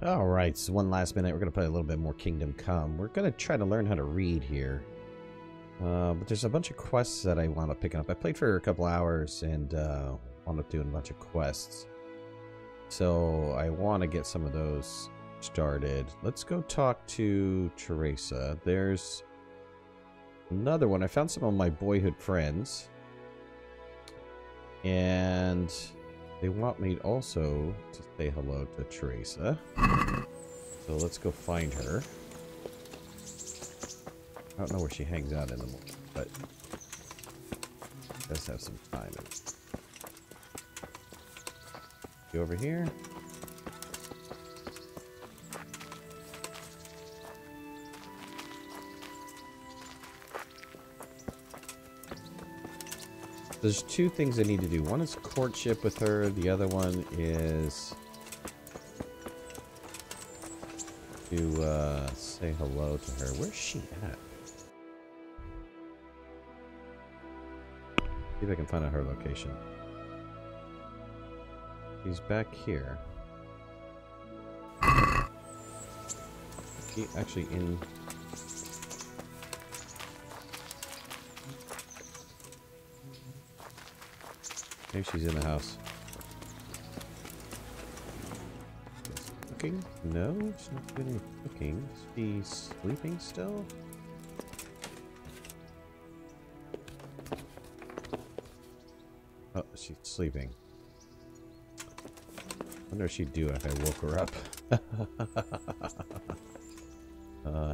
Alright, so one last minute. We're going to play a little bit more Kingdom Come. We're going to try to learn how to read here. But there's a bunch of quests that I wound up picking up. I played for a couple hours and wound up doing a bunch of quests. So I want to get some of those started. Let's go talk to Teresa. There's another one. I found some of my boyhood friends. And they want me also to say hello to Teresa. So let's go find her. I don't know where she hangs out in the morning, but does have some time. You over here? There's two things I need to do. One is courtship with her. The other one is to say hello to her. Where's she at? See if I can find out her location. She's back here. Is she actually in? Maybe she's in the house. Cooking? No, she's not doing any cooking. She's sleeping still? Oh, she's sleeping. I wonder if she'd do if I woke her up.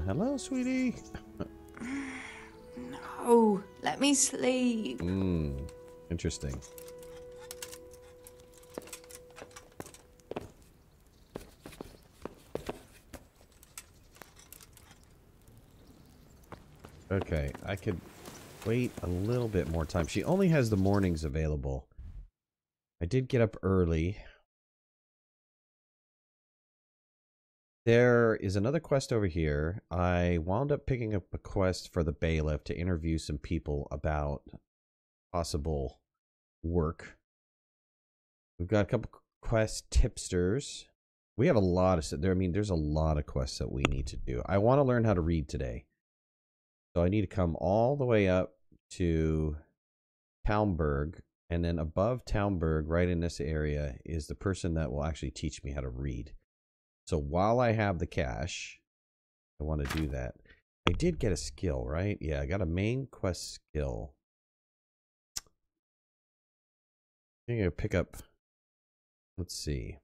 Hello, sweetie. No, let me sleep. Interesting. Okay, I could wait a little bit more time. She only has the mornings available. I did get up early. There is another quest over here. I wound up picking up a quest for the bailiff to interview some people about possible work. We've got a couple quest tipsters. We have a lot of there. I mean, there's a lot of quests that we need to do. I want to learn how to read today. So I need to come all the way up to Townburg, and then above Townburg, right in this area, is the person that will actually teach me how to read. So while I have the cash, I want to do that. I did get a skill, right? Yeah, I got a main quest skill. I'm going to pick up, let's see.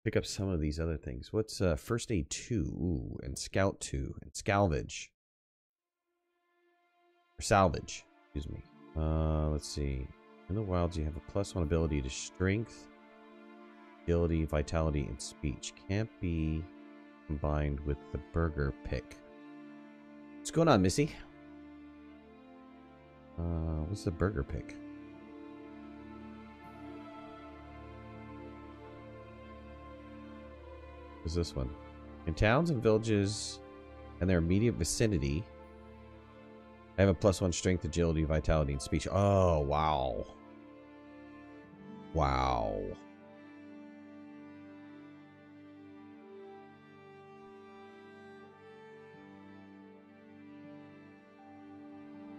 Pick up some of these other things. What's First Aid 2? Ooh, and Scout 2, and Salvage. Or Salvage, excuse me. Let's see. In the wilds, you have a +1 ability to strength, agility, vitality, and speech. Can't be combined with the burger pick. What's going on, Missy? What's the burger pick? What's this one? In towns and villages and their immediate vicinity, I have a +1 strength, agility, vitality, and speech. Oh, wow. Wow.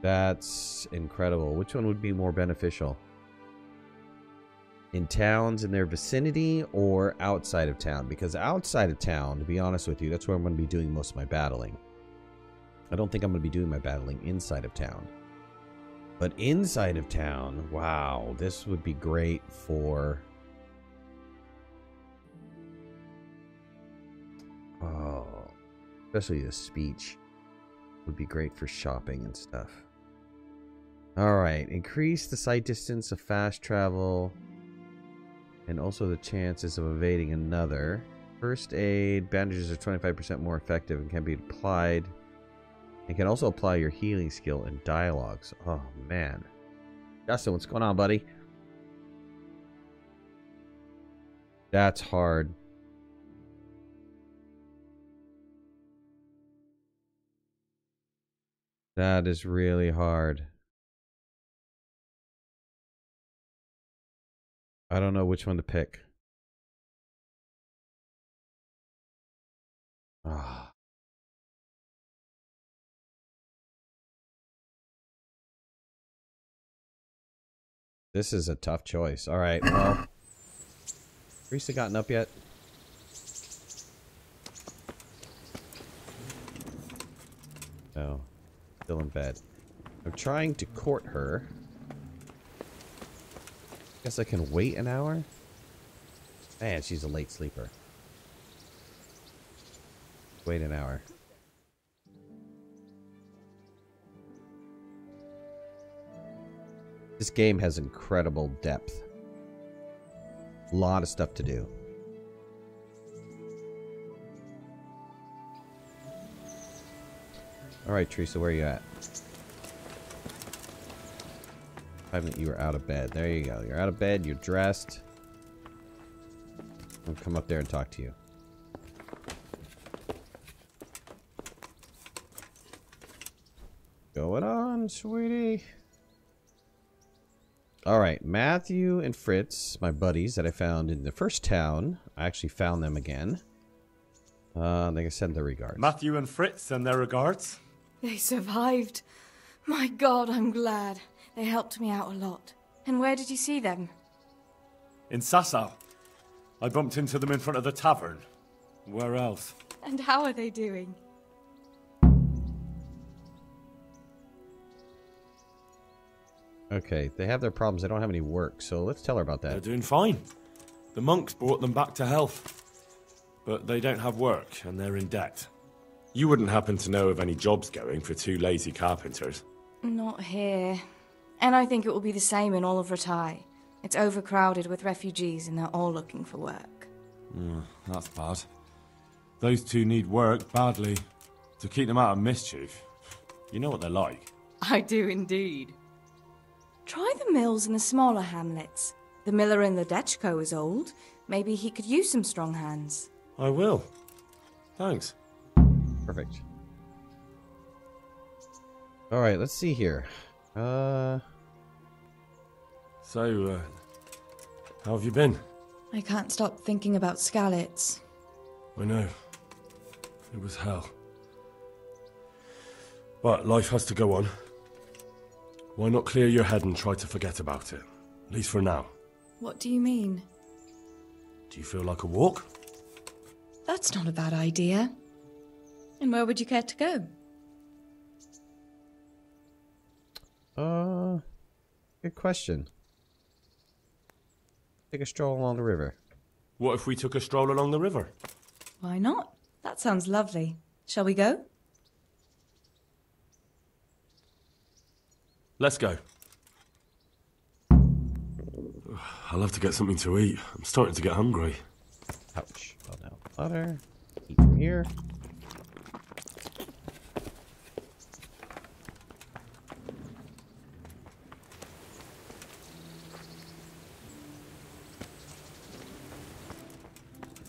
That's incredible. Which one would be more beneficial? In towns in their vicinity or outside of town? Because outside of town, to be honest with you, that's where I'm going to be doing most of my battling. I don't think I'm going to be doing my battling inside of town. But inside of town, wow, this would be great for... Oh, especially the speech would be great for shopping and stuff. Alright, increase the sight distance of fast travel and also the chances of evading another. First aid, bandages are 25% more effective and can be applied. And can also apply your healing skill in dialogues. Oh, man. Justin, what's going on, buddy? That's hard. That is really hard. I don't know which one to pick. Ah. This is a tough choice. All right, well, Teresa gotten up yet? No, still in bed. I'm trying to court her. Guess I can wait an hour? Man, she's a late sleeper. Wait an hour. This game has incredible depth. A lot of stuff to do. Alright, Teresa, where are you at? That you were out of bed. There you go. You're out of bed, you're dressed. I'll come up there and talk to you. Going on, sweetie. Alright, Matthew and Fritz, my buddies that I found in the first town. I actually found them again. They send their regards. Matthew and Fritz send their regards. They survived. My God, I'm glad. They helped me out a lot. And where did you see them? In Sasau. I bumped into them in front of the tavern. Where else? And how are they doing? Okay, they have their problems. They don't have any work, so let's tell her about that. They're doing fine. The monks brought them back to health. But they don't have work, and they're in debt. You wouldn't happen to know of any jobs going for two lazy carpenters? Not here. And I think it will be the same in all of Ratai. It's overcrowded with refugees, and they're all looking for work. That's bad. Those two need work badly. To keep them out of mischief. You know what they're like. I do indeed. Try the mills in the smaller hamlets. The miller in the Dechko is old. Maybe he could use some strong hands. I will. Thanks. Perfect. Alright, let's see here. So, how have you been? I can't stop thinking about Skalitz. I know. It was hell. But life has to go on. Why not clear your head and try to forget about it? At least for now. What do you mean? Do you feel like a walk? That's not a bad idea. And where would you care to go? Good question. Take a stroll along the river. What if we took a stroll along the river? Why not? That sounds lovely. Shall we go? Let's go. I'll have to get something to eat. I'm starting to get hungry. Ouch. Well, now butter. Eat from here.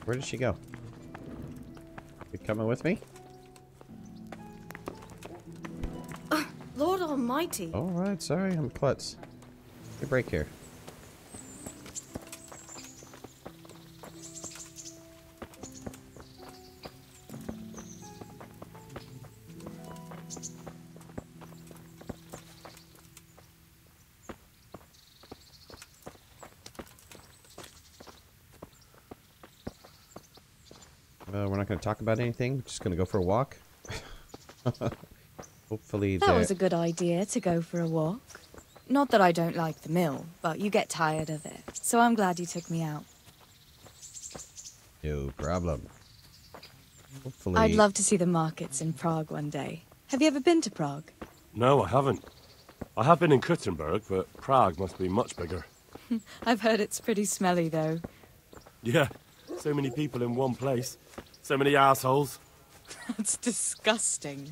Where did she go? You coming with me? Lord Almighty. Alright, sorry, I'm a klutz. Take a break here. We're not going to talk about anything. Just going to go for a walk. Hopefully That was a good idea, to go for a walk. Not that I don't like the mill, but you get tired of it. So I'm glad you took me out. No problem. Hopefully... I'd love to see the markets in Prague one day. Have you ever been to Prague? No, I haven't. I have been in Kuttenberg, but Prague must be much bigger. I've heard it's pretty smelly, though. Yeah, so many people in one place. So many assholes. That's disgusting.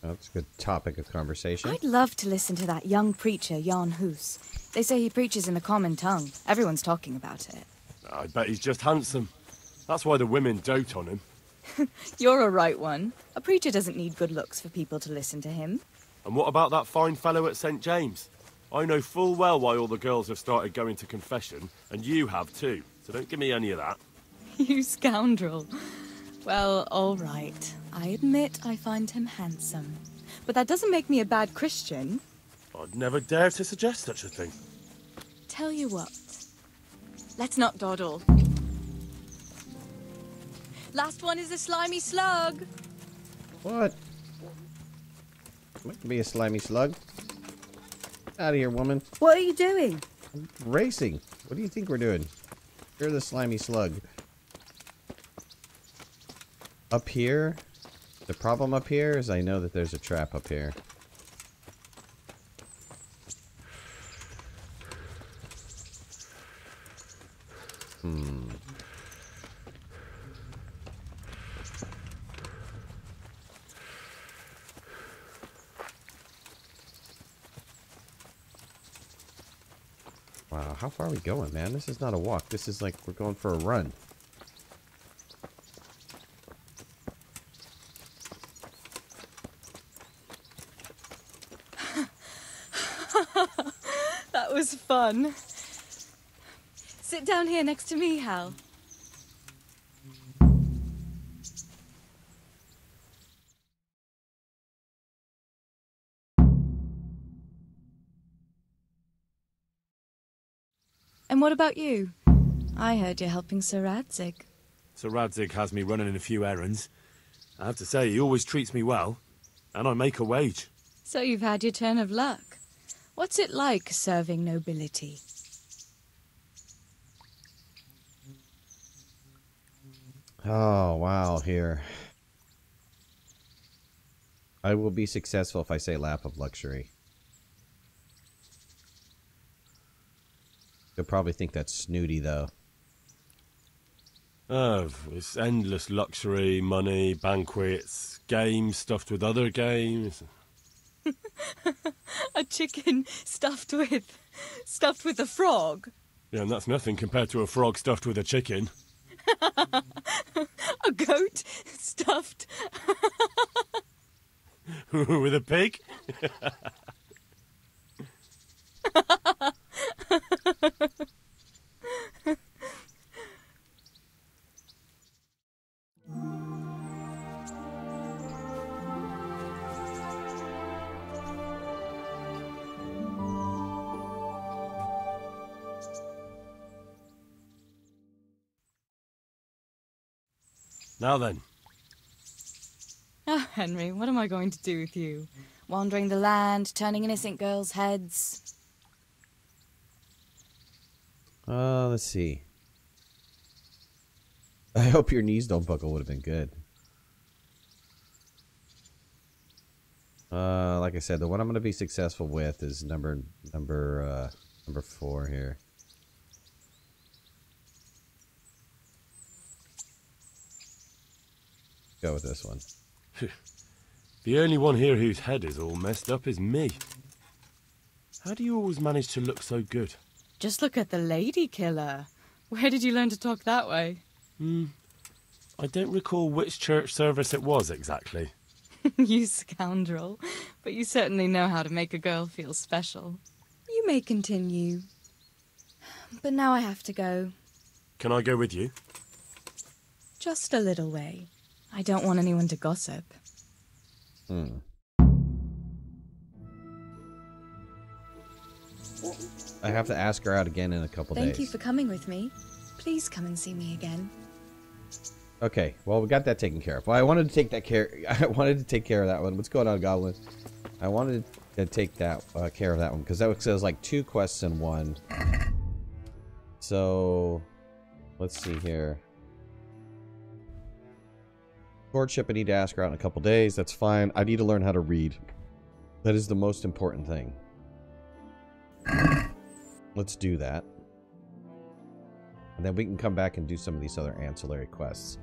That's a good topic of conversation. I'd love to listen to that young preacher, Jan Hus. They say he preaches in a common tongue. Everyone's talking about it. I bet he's just handsome. That's why the women dote on him. You're a right one. A preacher doesn't need good looks for people to listen to him. And what about that fine fellow at St. James? I know full well why all the girls have started going to confession, and you have too. So don't give me any of that. You scoundrel. Well, all right. I admit I find him handsome. But that doesn't make me a bad Christian. I'd never dare to suggest such a thing. Tell you what. Let's not dawdle. Last one is a slimy slug. What? Might be a slimy slug. Out of here, woman. What are you doing? I'm racing. What do you think we're doing? You're the slimy slug. Up here? The problem up here is I know that there's a trap up here. Wow, how far are we going, man? This is not a walk. This is like we're going for a run. That was fun. Sit down here next to me, Hal. And what about you? I heard you're helping Sir Radzig. Sir Radzig has me running in a few errands. I have to say, he always treats me well. And I make a wage. So you've had your turn of luck. What's it like serving nobility? Oh, wow, here. I will be successful if I say lap of luxury. You'll probably think that's snooty, though. Oh, it's endless luxury, money, banquets, games stuffed with other games. A chicken stuffed with a frog? Yeah, and that's nothing compared to a frog stuffed with a chicken. A goat stuffed... With a pig? Now then. Oh, Henry, what am I going to do with you? Wandering the land, turning innocent girls' heads. Let's see. I hope your knees don't buckle would have been good. Like I said, the one I'm going to be successful with is number 4 here. Go with this one. The only one here whose head is all messed up is me. How do you always manage to look so good? Just look at the lady killer. Where did you learn to talk that way? I don't recall which church service it was exactly. You scoundrel. But you certainly know how to make a girl feel special. You may continue. But now I have to go. Can I go with you? Just a little way. I don't want anyone to gossip. I have to ask her out again in a couple days. Thank you for coming with me. Please come and see me again. Okay, well, we got that taken care of. Well, I wanted to take that care. I wanted to take care of that one. What's going on, Goblin? I wanted to take that care of that one because that says like 2 quests in 1. So, let's see here. Courtship, I need to ask her out in a couple days. That's fine. I need to learn how to read. That is the most important thing. Let's do that. And then we can come back and do some of these other ancillary quests.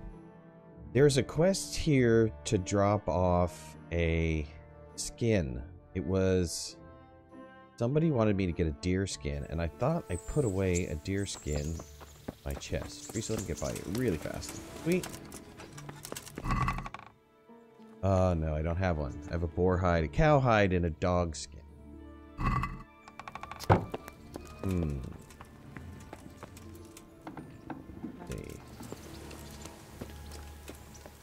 There's a quest here to drop off a skin. It was... Somebody wanted me to get a deer skin, and I thought I put away a deer skin in my chest. So let me get by it really fast. Sweet. Oh, no, I don't have one. I have a boar hide, a cow hide, and a dog skin. See.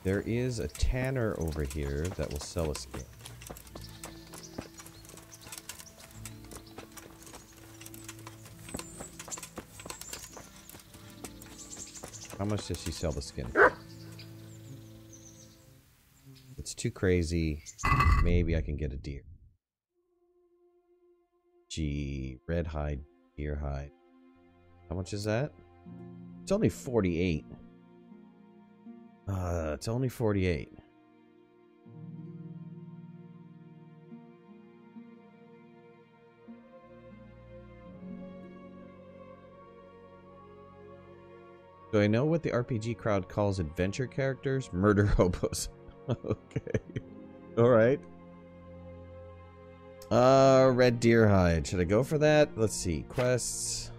There is a tanner over here that will sell a skin. How much does she sell the skin? It's too crazy. Maybe I can get a deer. Gee, red hide, deer hide. How much is that? It's only 48. It's only 48. Do I know what the RPG crowd calls adventure characters? Murder hobos. Okay. Alright. Red deer hide. Should I go for that? Let's see. Quests.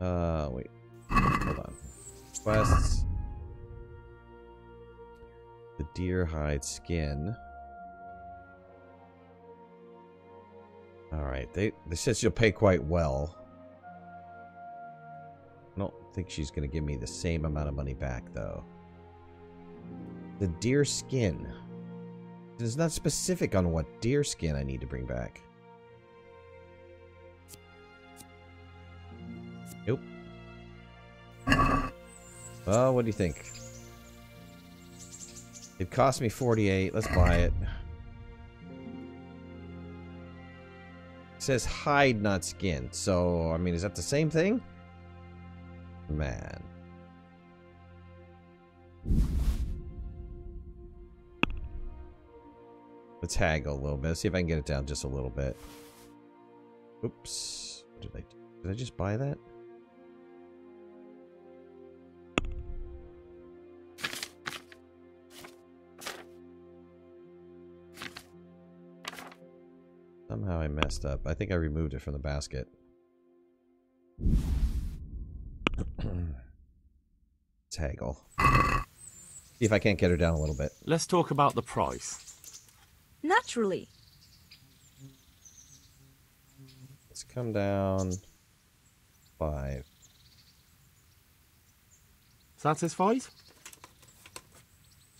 Wait. Hold on. Quests. The deer hide skin. Alright. They said she'll pay quite well. I don't think she's going to give me the same amount of money back, though. The deer skin. It's not specific on what deer skin I need to bring back. Nope. Well, what do you think? It cost me 48. Let's buy it. It says hide, not skin. So, I mean, is that the same thing? Man. Let's haggle a little bit. See if I can get it down just a little bit. Oops. What did I do? Did I just buy that? Somehow I messed up. I think I removed it from the basket. Let's haggle. See if I can't get her down a little bit. Let's talk about the price. Naturally. Let's come down 5. Satisfied?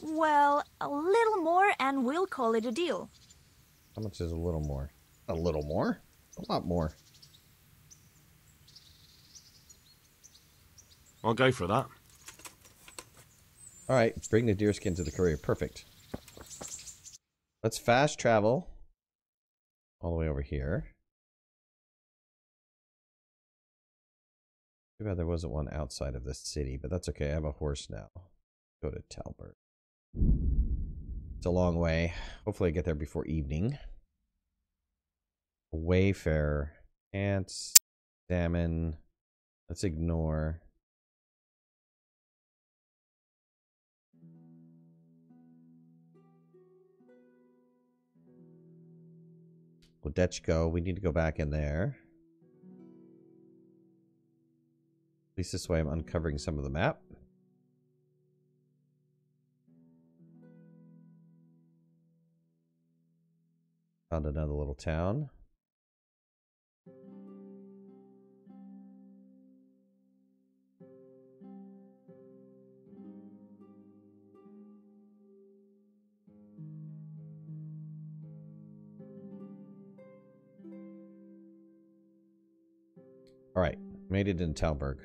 Well, a little more and we'll call it a deal. How much is a little more? A little more? A lot more. I'll go for that. Alright, bring the deerskin to the courier. Perfect. Let's fast travel all the way over here. Too bad there wasn't one outside of this city, but that's okay. I have a horse now. Go to Talbert. It's a long way. Hopefully I get there before evening. Wayfarer. Ants. Salmon. Let's ignore. Ledechko. We need to go back in there. At least this way I'm uncovering some of the map. Found another little town. Alright, made it in Talberg.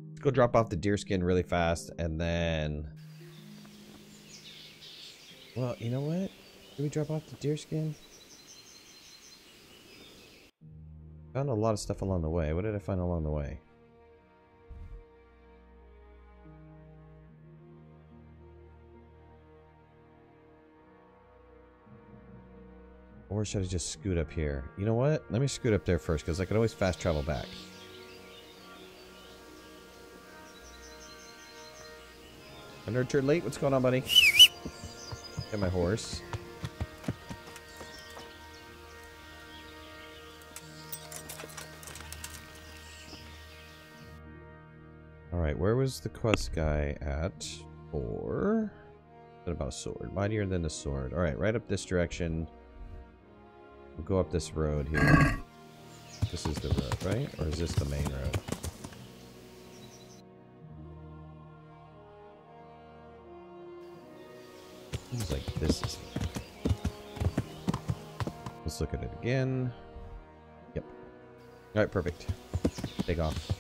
Let's go drop off the deerskin really fast and then... Well, you know what? Did we drop off the deerskin? Found a lot of stuff along the way. What did I find along the way? Or should I just scoot up here? You know what? Let me scoot up there first, because I can always fast travel back. A nerd turd late? What's going on, buddy? Get my horse. Alright, where was the quest guy at? For... What about a sword? Mightier than the sword. Alright, right up this direction. We'll go up this road here. This is the road, right? Or is this the main road? Seems like this is... Let's look at it again. Yep. Alright, perfect. Take off.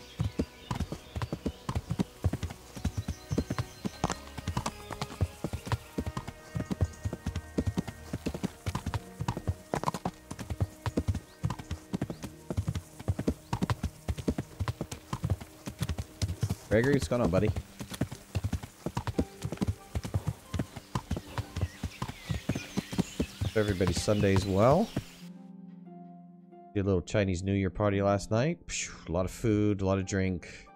Gregory, what's going on, buddy? Hope everybody's Sunday's well. Did a little Chinese New Year party last night. A lot of food, a lot of drink,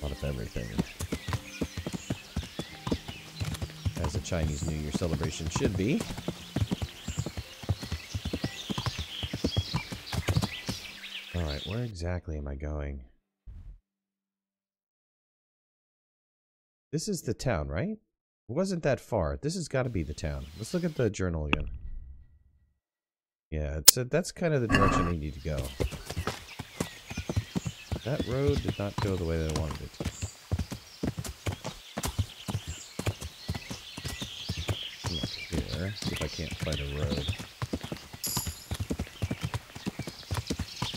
a lot of everything. As a Chinese New Year celebration should be. Alright, where exactly am I going? This is the town, right? It wasn't that far. This has got to be the town. Let's look at the journal again. Yeah, that's kind of the direction I need to go. That road did not go the way that I wanted it to. Come up here. See if I can't find a road.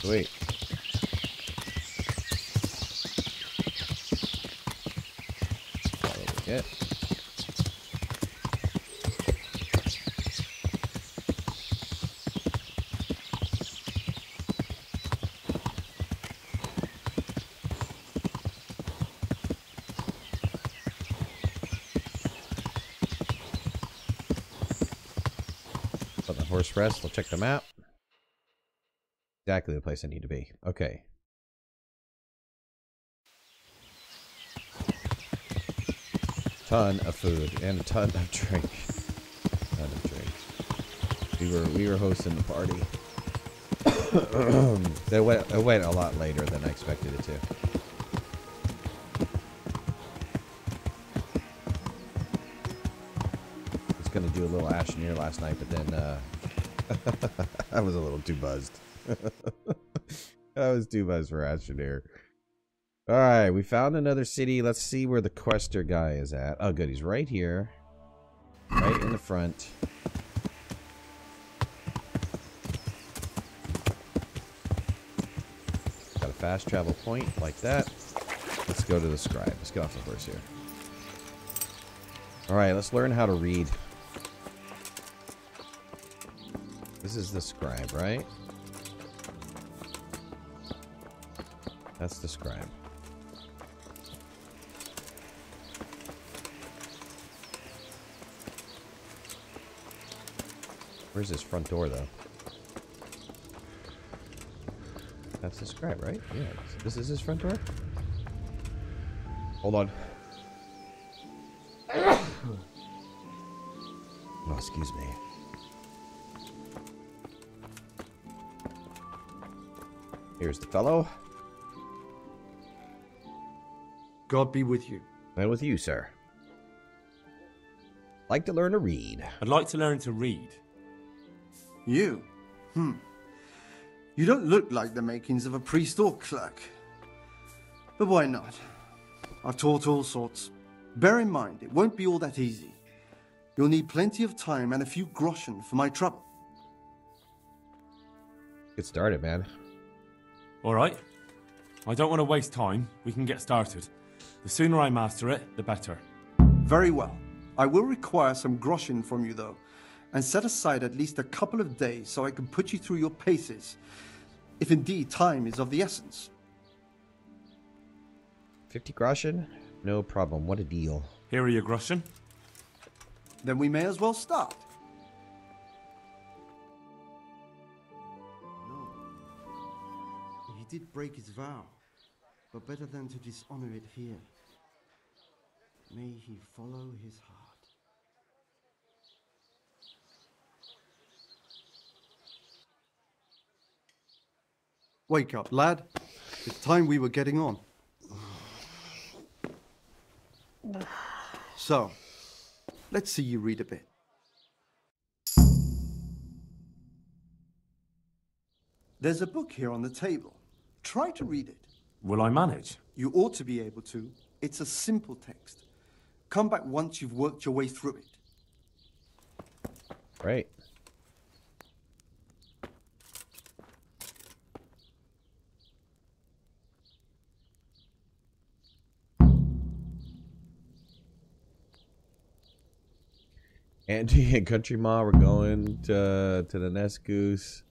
Wait. It. Let the horse rest. I'll check the map. Exactly the place I need to be. Okay. Ton of food and a ton of drink. We were hosting the party. It went a lot later than I expected it to. I was gonna do a little Asheneer last night, but then I was a little too buzzed. I was too buzzed for Asheneer. Alright, we found another city. Let's see where the quester guy is at. Oh, good. He's right here. Right in the front. Got a fast travel point like that. Let's go to the scribe. Let's get off the horse here. Alright, let's learn how to read. This is the scribe, right? That's the scribe. Where's his front door, though? That's the scribe, right? Yeah. This is his front door? Hold on. Oh, excuse me. Here's the fellow. God be with you. And with you, sir. Like to learn to read. I'd like to learn to read. You? You don't look like the makings of a priest or clerk. But why not? I've taught all sorts. Bear in mind, it won't be all that easy. You'll need plenty of time and a few groschen for my trouble. Get started, man. Alright. I don't want to waste time. We can get started. The sooner I master it, the better. Very well. I will require some groschen from you, though, and set aside at least a couple of days so I can put you through your paces, if indeed time is of the essence. 50 groschen? No problem. What a deal. Here are your groschen. Then we may as well start. No. He did break his vow, but better than to dishonor it here. May he follow his heart. Wake up, lad. It's time we were getting on. So, let's see you read a bit. There's a book here on the table. Try to read it. Will I manage? You ought to be able to. It's a simple text. Come back once you've worked your way through it. Right. Auntie and Country Ma were going to the nest goose.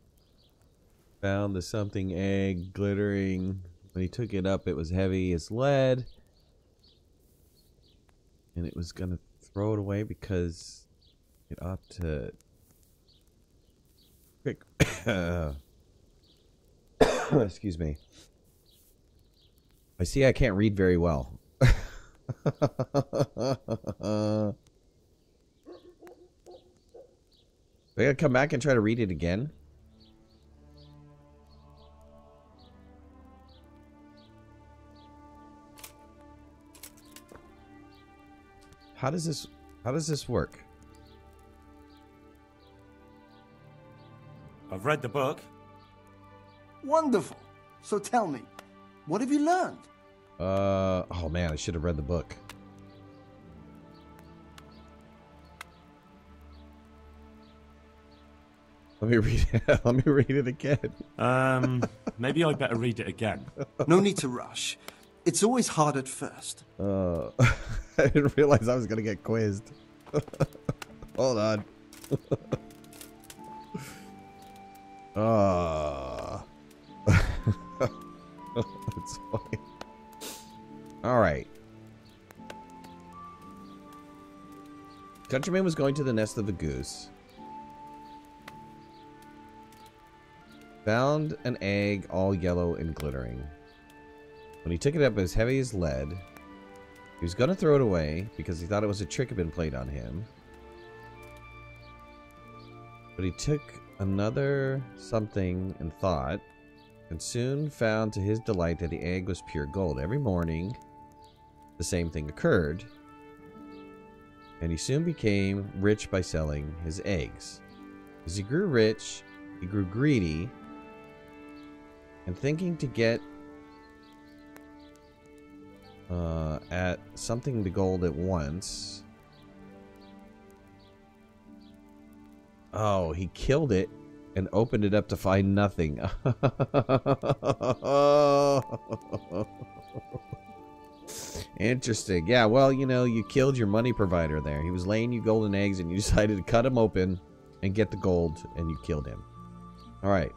Found the something egg glittering. When he took it up, it was heavy as lead. And it was going to throw it away because it ought to... Quick. Excuse me. I see I can't read very well. I gotta come back and try to read it again. How does this work? I've read the book. Wonderful. So tell me, what have you learned? Oh man, I should have read the book. Let me read it. Let me read it again. Maybe I'd better read it again. No need to rush. It's always hard at first. I didn't realize I was gonna get quizzed. Hold on. That's funny. All right. Countryman was going to the nest of the goose. Found an egg all yellow and glittering. When he took it up, it was heavy as lead. He was going to throw it away because he thought it was a trick had been played on him. But he took another something and thought, and soon found to his delight that the egg was pure gold. Every morning, the same thing occurred, and he soon became rich by selling his eggs. As he grew rich, he grew greedy, and thinking to get at something to gold at once. Oh, he killed it and opened it up to find nothing. Interesting. Yeah, well, you know, you killed your money provider there. He was laying you golden eggs and you decided to cut him open and get the gold, and you killed him. All right.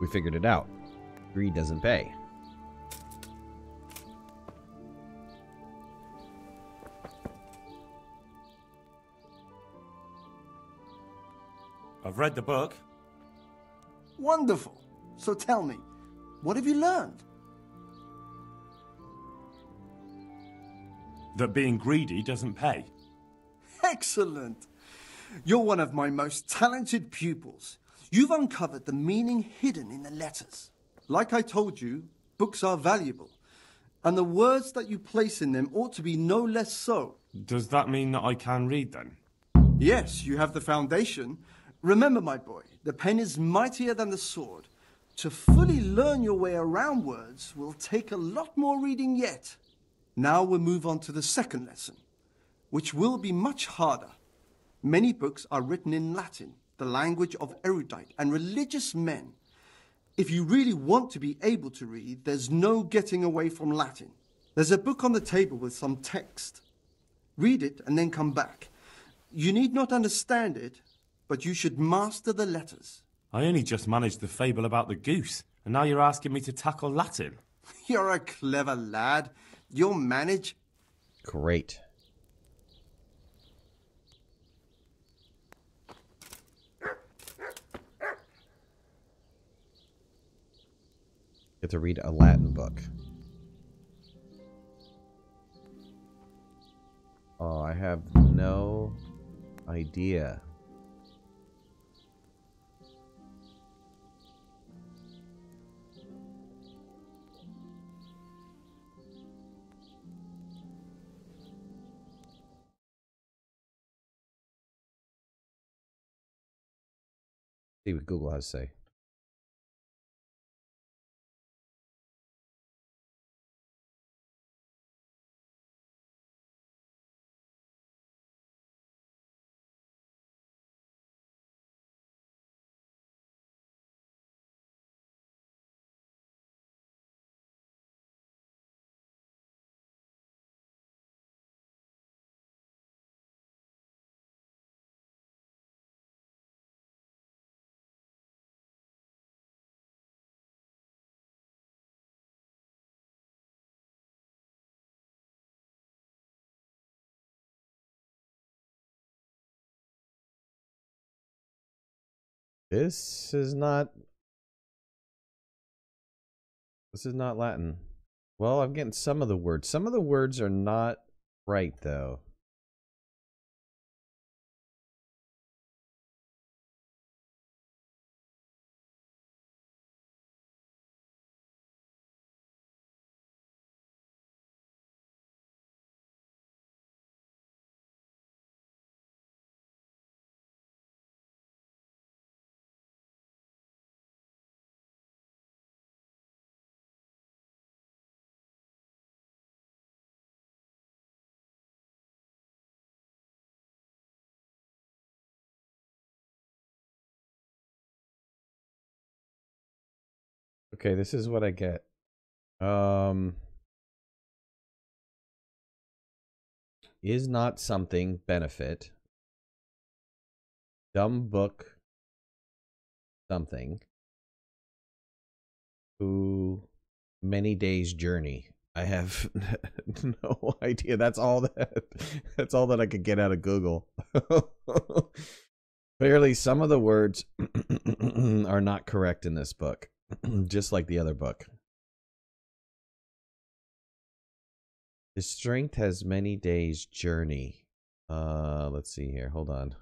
We figured it out. Greed doesn't pay. I've read the book. Wonderful. So tell me, what have you learned? That being greedy doesn't pay. Excellent. You're one of my most talented pupils. You've uncovered the meaning hidden in the letters. Like I told you, books are valuable, and the words that you place in them ought to be no less so. Does that mean that I can read then? Yes, you have the foundation. Remember, my boy, the pen is mightier than the sword. To fully learn your way around words will take a lot more reading yet. Now we'll move on to the second lesson, which will be much harder. Many books are written in Latin, the language of erudite and religious men. If you really want to be able to read, there's no getting away from Latin. There's a book on the table with some text. Read it and then come back. You need not understand it, but you should master the letters. I only just managed the fable about the goose, and now you're asking me to tackle Latin. You're a clever lad. You'll manage. Great. Get to read a Latin book. Oh, I have no idea. See what Google has to say. This is not Latin. Well, I'm getting some of the words. Some of the words are not right, though. Okay, this is what I get. Is not something benefit. Dumb book something. Who many days journey. I have no idea. That's all that I could get out of Google. Clearly some of the words are not correct in this book, just like the other book. His strength has many days journey. Let's see here. Hold on.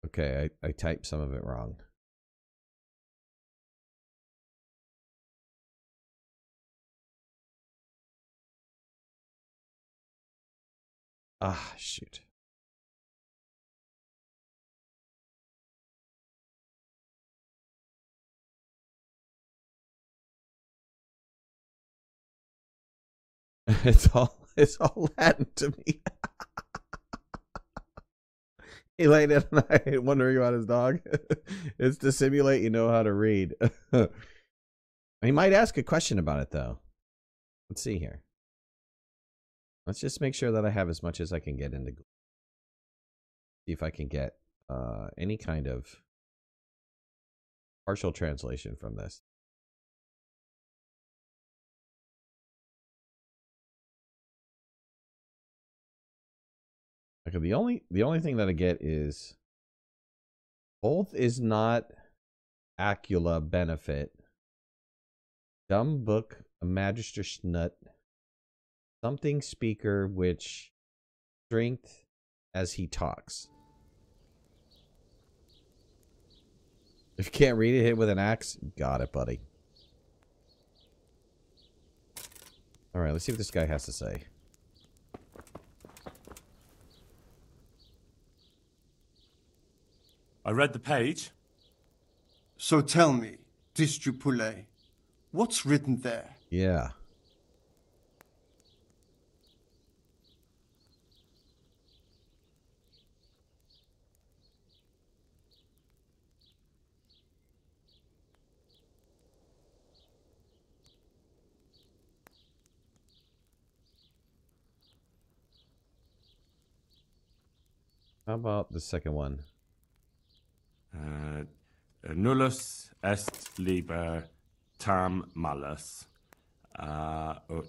Okay, I typed some of it wrong. Ah, shoot. It's all Latin to me. He laid at night wondering about his dog. It's to simulate you know how to read. He might ask a question about it, though. Let's see here. Let's just make sure that I have as much as I can get into Google. See if I can get any kind of partial translation from this. Okay, the only thing that I get is both is not Acula benefit. Dumb book, a magister schnut, something speaker which strength as he talks. If you can't read it, hit with an axe. Got it, buddy. Alright, let's see what this guy has to say. I read the page. So tell me, Distrupule, what's written there? Yeah. How about the second one? Nullus est liber tam malus, ut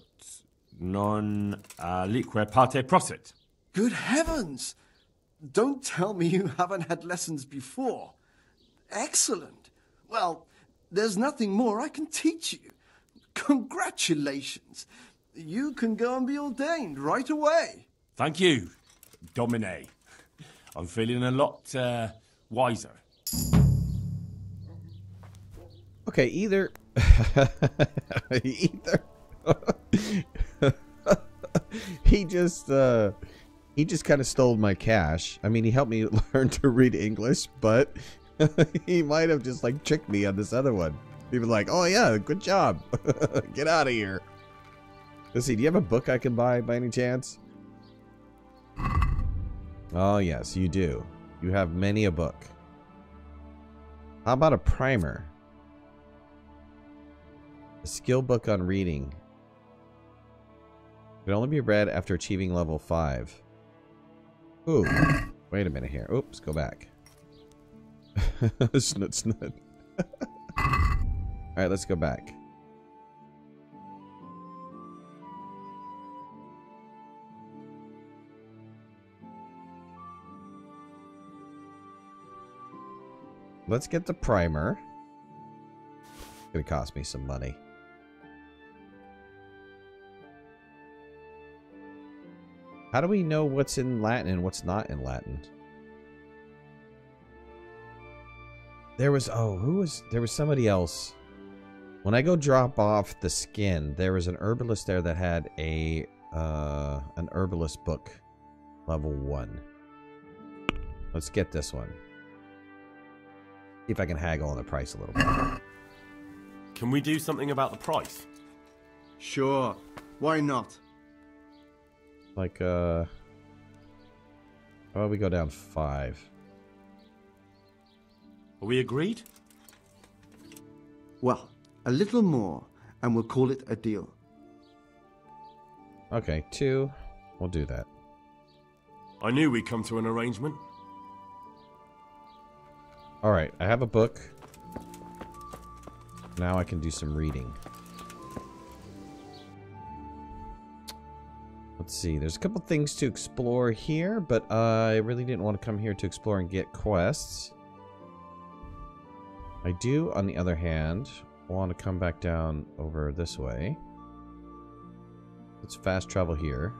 non lique parte prosit. Good heavens! Don't tell me you haven't had lessons before. Excellent. Well, there's nothing more I can teach you. Congratulations. You can go and be ordained right away. Thank you, Domine. I'm feeling a lot wiser. Okay, either he just kind of stole my cash. I mean, he helped me learn to read English, but he might have just like tricked me on this other one. He was like, "Oh yeah, good job. Get out of here." Let's see. Do you have a book I can buy by any chance? Oh yes, you do. You have many a book. How about a primer? A skill book on reading. Can only be read after achieving level 5. Ooh. Wait a minute here. Oops, go back. Snut. Alright, let's go back. let's get the primer. It's gonna cost me some money. How do we know what's in Latin and what's not in Latin? There was somebody else. When I go drop off the skin, there was an herbalist there that had a an herbalist book, level 1. Let's get this one. See if I can haggle on the price a little bit. Can we do something about the price? Sure. Why not? Like, how about we go down 5? Are we agreed? Well, a little more, and we'll call it a deal. Okay, 2. We'll do that. I knew we'd come to an arrangement. Alright, I have a book. Now I can do some reading. Let's see, there's a couple things to explore here, but I really didn't want to come here to explore and get quests. I do, on the other hand, want to come back down over this way. Let's fast travel here.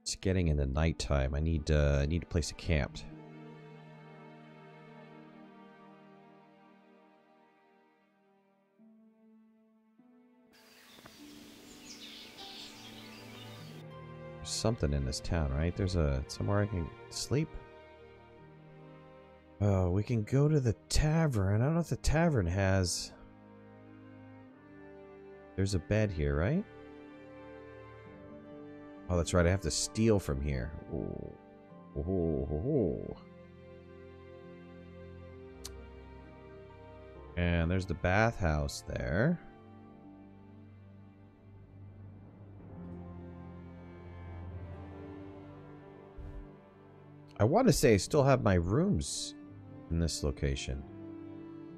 It's getting into nighttime. I need a place to camp. There's something in this town, right? There's somewhere I can sleep. Oh, we can go to the tavern. I don't know if the tavern has... There's a bed here, right? Oh, that's right. I have to steal from here. Ooh. Ooh, ooh, ooh. And there's the bathhouse there. I want to say I still have my rooms in this location.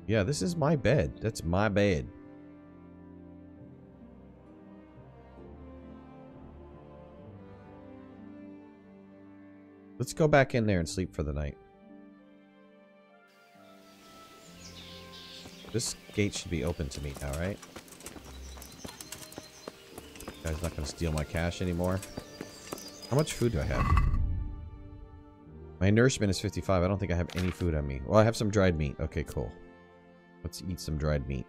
Yeah, this is my bed. That's my bed. Let's go back in there and sleep for the night. This gate should be open to me now, right? Guy's not gonna steal my cash anymore. How much food do I have? My nourishment is 55. I don't think I have any food on me. Well, I have some dried meat. Okay, cool. Let's eat some dried meat.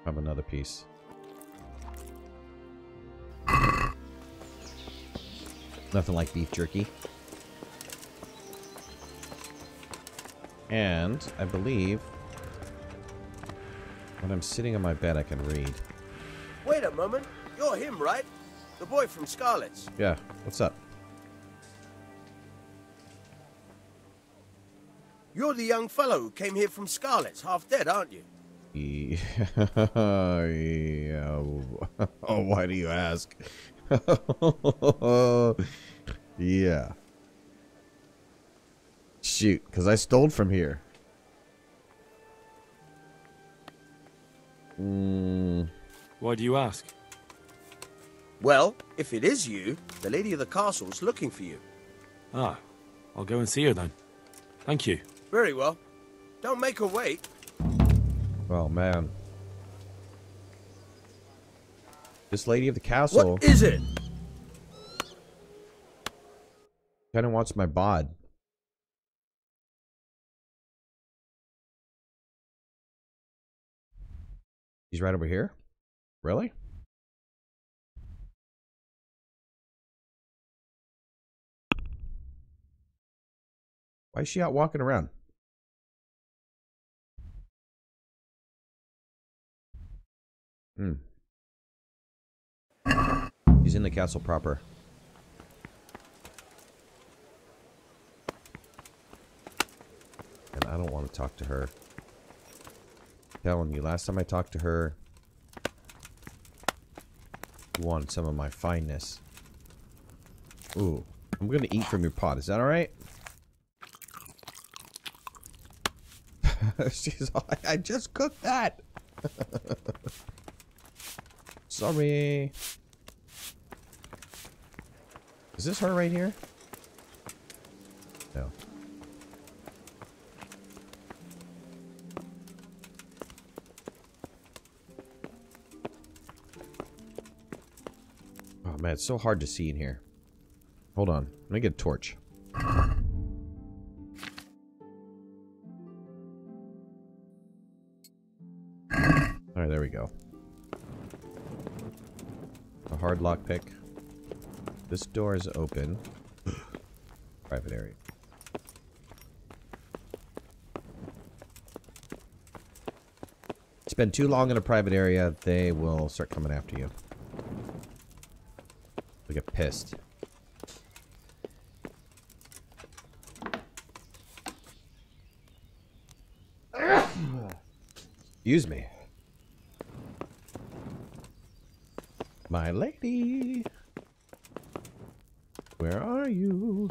Have another piece. Nothing like beef jerky. And I believe when I'm sitting on my bed, I can read. Wait a moment. You're him, right? The boy from Scarlet's. Yeah. What's up? You're the young fellow who came here from Scarlet's, half dead, aren't you? Yeah. Oh, why do you ask? Yeah. Shoot, because I stole from here. Why do you ask? Well, if it is you, the lady of the castle's looking for you. Ah, I'll go and see her then. Thank you. Very well. Don't make her wait. Oh, man. This lady of the castle... What is it? kind of wants my bod. He's right over here? Really? Why is she out walking around? He's in the castle proper. And I don't want to talk to her. I'm telling you, last time I talked to her, you wanted some of my fineness. Ooh, I'm gonna eat from your pot. Is that alright? She's all, I just cooked that. Sorry. Is this her right here? No. Oh man, it's so hard to see in here. Hold on. Let me get a torch. Alright, there we go. A hard lockpick. This door is open. Private area. Spend too long in a private area, they will start coming after you. They get pissed. Excuse me. My lady. Where are you?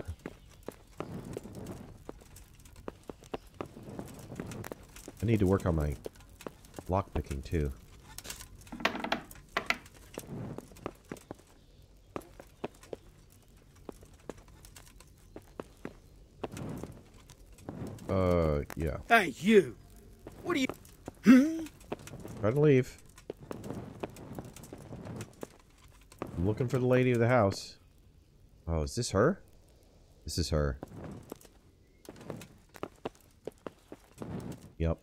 I need to work on my lockpicking too. Yeah. Hey, you! What are you... Try to leave. I'm looking for the lady of the house. Oh, is this her? This is her. Yep.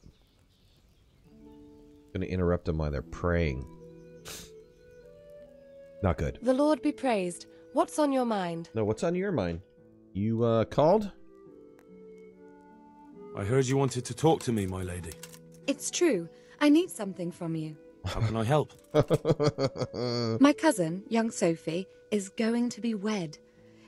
Gonna interrupt them while they're praying. Not good. The Lord be praised. What's on your mind? No, what's on your mind? You, called? I heard you wanted to talk to me, my lady. It's true. I need something from you. How can I help? My cousin, young Sophie, is going to be wed.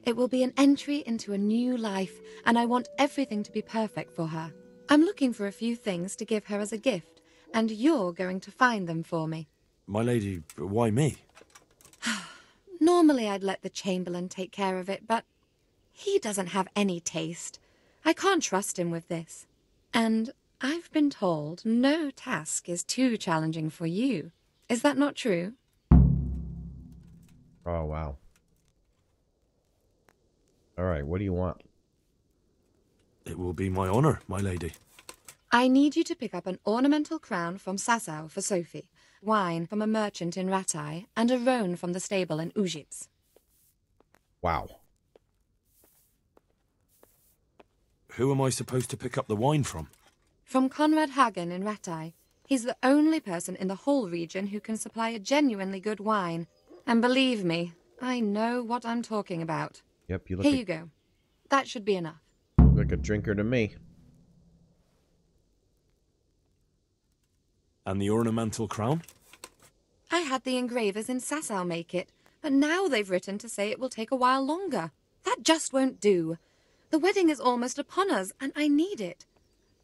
It will be an entry into a new life, and I want everything to be perfect for her. I'm looking for a few things to give her as a gift, and you're going to find them for me. My lady, why me? Normally I'd let the Chamberlain take care of it, but he doesn't have any taste. I can't trust him with this. And I've been told no task is too challenging for you. Is that not true? Oh, wow. Alright, what do you want? It will be my honor, my lady. I need you to pick up an ornamental crown from Sasau for Sophie, wine from a merchant in Ratai, and a roan from the stable in Ujits. Wow. Who am I supposed to pick up the wine from? From Conrad Hagen in Ratai. He's the only person in the whole region who can supply a genuinely good wine. And believe me, I know what I'm talking about. Yep, you look Here you go. That should be enough. like a drinker to me. And the ornamental crown? I had the engravers in Sasau make it, but now they've written to say it will take a while longer. That just won't do. The wedding is almost upon us, and I need it.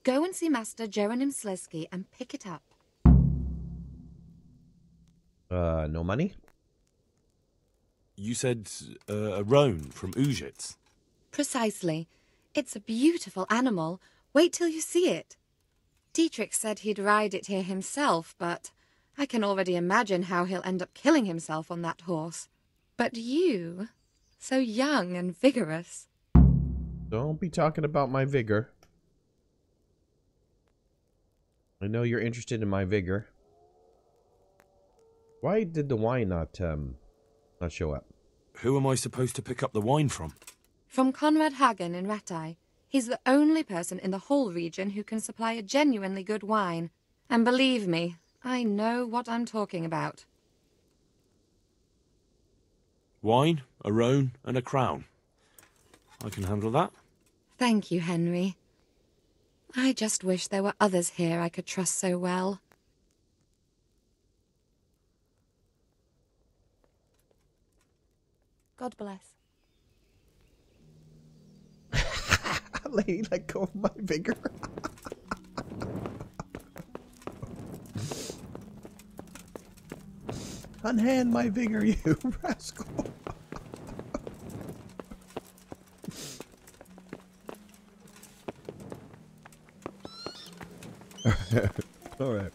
Go and see Master Jeronim Slesky and pick it up. No money? You said a roan from Ujits. Precisely. It's a beautiful animal. Wait till you see it. Dietrich said he'd ride it here himself, but I can already imagine how he'll end up killing himself on that horse. But you, so young and vigorous. Don't be talking about my vigor. I know you're interested in my vigor. Why did the wine not show up? Who am I supposed to pick up the wine from? From Conrad Hagen in Ratai. He's the only person in the whole region who can supply a genuinely good wine. And believe me, I know what I'm talking about. Wine, a roan, and a crown. I can handle that. Thank you, Henry. I just wish there were others here I could trust so well. God bless. Let go of my vigor. Unhand my vigor, you rascal. All right.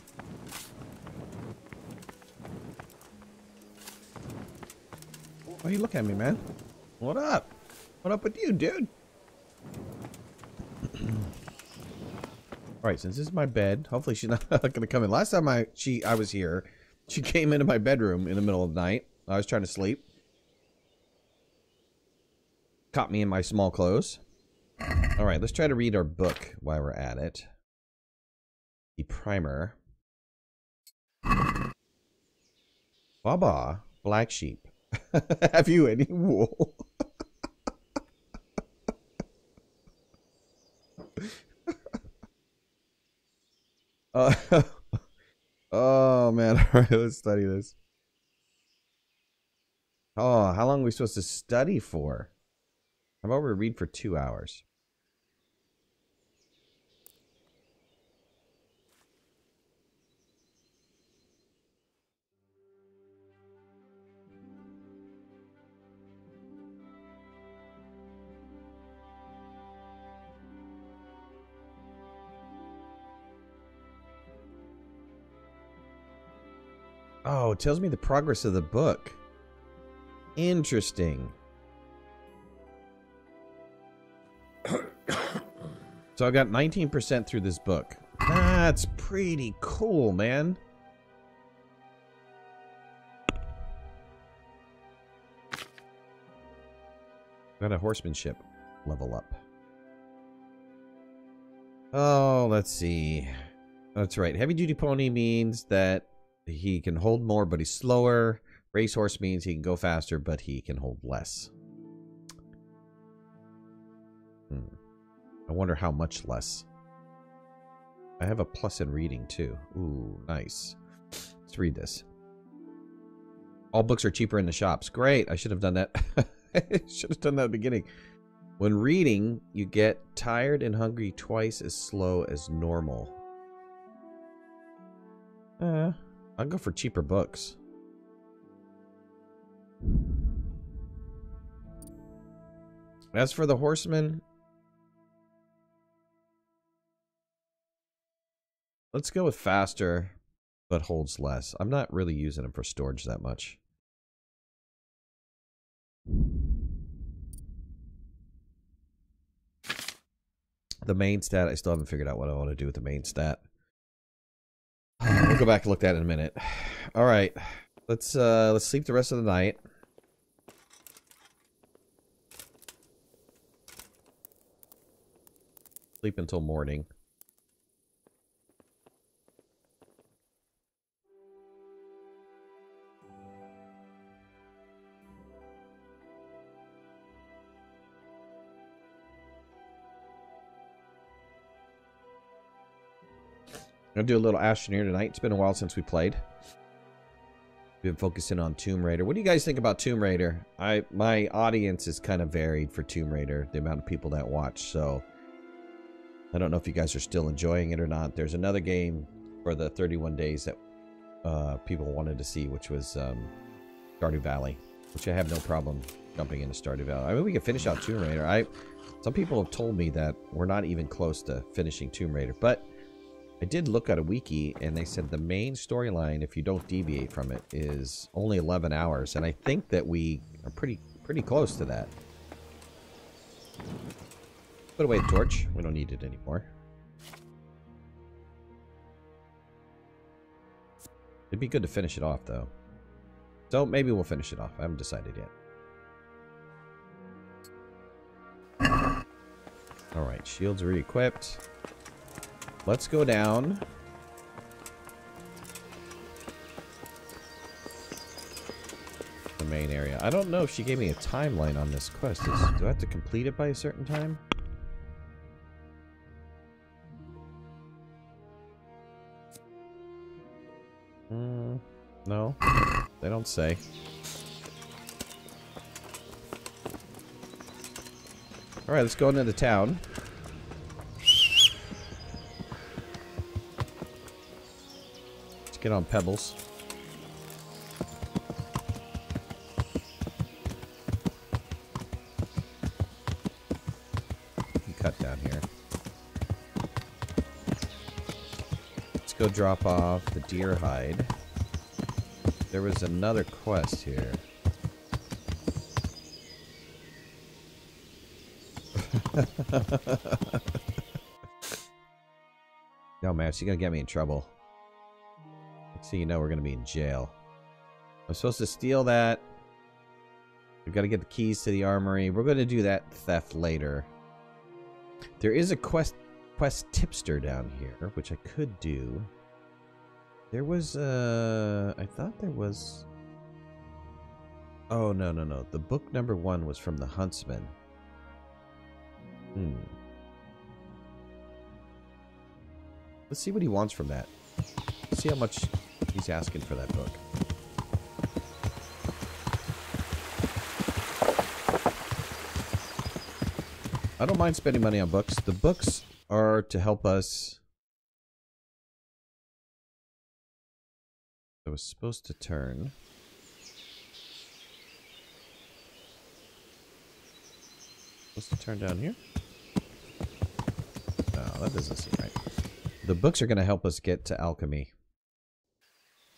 Why you look at me, man? What up? What up with you, dude? Alright, since this is my bed, hopefully she's not gonna come in. Last time I was here, she came into my bedroom in the middle of the night. I was trying to sleep. Caught me in my small clothes. Alright, let's try to read our book while we're at it. The primer. Baba, black sheep. Have you any wool? Oh man, alright, let's study this. Oh, how long are we supposed to study for? How about we read for 2 hours? Oh, it tells me the progress of the book. Interesting. So I got 19% through this book. That's pretty cool, man. Got a horsemanship level up. Oh, let's see. That's right. Heavy duty pony means that he can hold more, but he's slower. Racehorse means he can go faster, but he can hold less. I wonder how much less. I have a plus in reading, too. Ooh, nice. Let's read this. All books are cheaper in the shops. Great. I should have done that. I should have done that at the beginning. When reading, you get tired and hungry twice as slow as normal. I'll go for cheaper books. As for the horseman, let's go with faster, but holds less. I'm not really using them for storage that much. The main stat, I still haven't figured out what I want to do with the main stat. We'll go back and look at it in a minute. All right, let's sleep the rest of the night. Sleep until morning. I'm gonna do a little Astroneer tonight. It's been a while since we played. We've been focusing on Tomb Raider. What do you guys think about Tomb Raider? My audience is kind of varied for Tomb Raider, the amount of people that watch, so I don't know if you guys are still enjoying it or not. There's another game for the 31 days that people wanted to see, which was Stardew Valley, which I have no problem jumping into Stardew Valley. I mean, we can finish out Tomb Raider. Some people have told me that we're not even close to finishing Tomb Raider, but I did look at a wiki, and they said the main storyline, if you don't deviate from it, is only 11 hours, and I think that we are pretty close to that. Put away the torch. We don't need it anymore. It'd be good to finish it off, though. So maybe we'll finish it off. I haven't decided yet. Alright, shields re-equipped. Let's go down. The main area. I don't know if she gave me a timeline on this quest. Do I have to complete it by a certain time? No. They don't say. Alright, let's go into the town. Get on pebbles. Cut down here. Let's go drop off the deer hide. There was another quest here. No, man, she's gonna get me in trouble. Next thing you know, we're gonna be in jail. I'm supposed to steal that. We've got to get the keys to the armory. We're gonna do that theft later. There is a quest tipster down here, which I could do. There was I thought there was. Oh no. The book number 1 was from the huntsman. Let's see what he wants from that. Let's see how much he's asking for that book. I don't mind spending money on books. The books are to help us. I was supposed to turn. Supposed to turn down here? No, that doesn't seem right. The books are going to help us get to alchemy.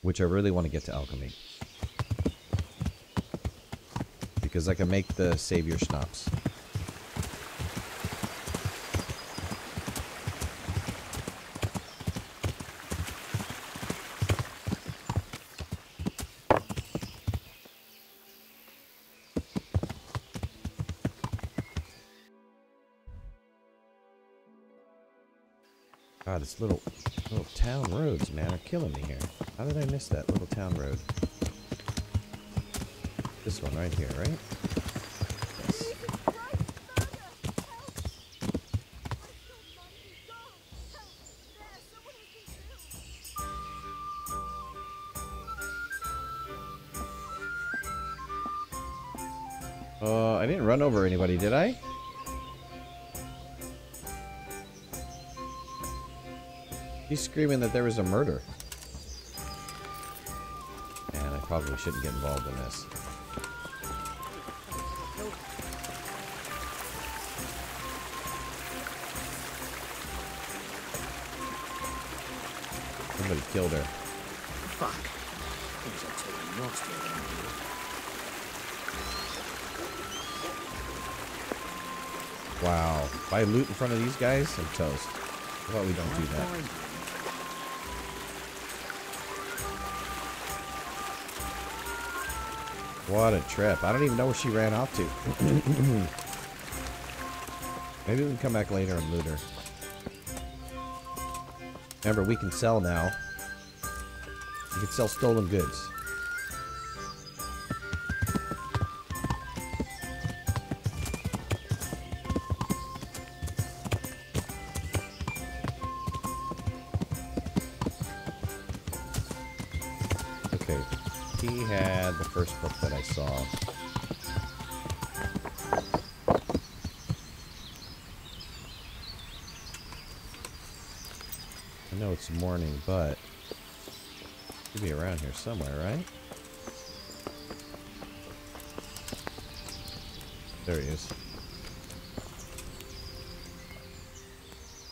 Which I really want to get to alchemy. Because I can make the savior schnapps. God, this little town roads, man, are killing me here. How did I miss that little town road? This one right here, right? Yes. I didn't run over anybody, did I? He's screaming that there was a murder. And I probably shouldn't get involved in this. Somebody killed her. Fuck. Things are taking not to around here. Wow. If I loot in front of these guys, I'm toast. How about we don't do that? What a trip. I don't even know where she ran off to. Maybe we can come back later and loot her. Remember, we can sell now. We can sell stolen goods. Okay. He had the first book that I saw. I know it's morning, but he'll be around here somewhere, right? There he is.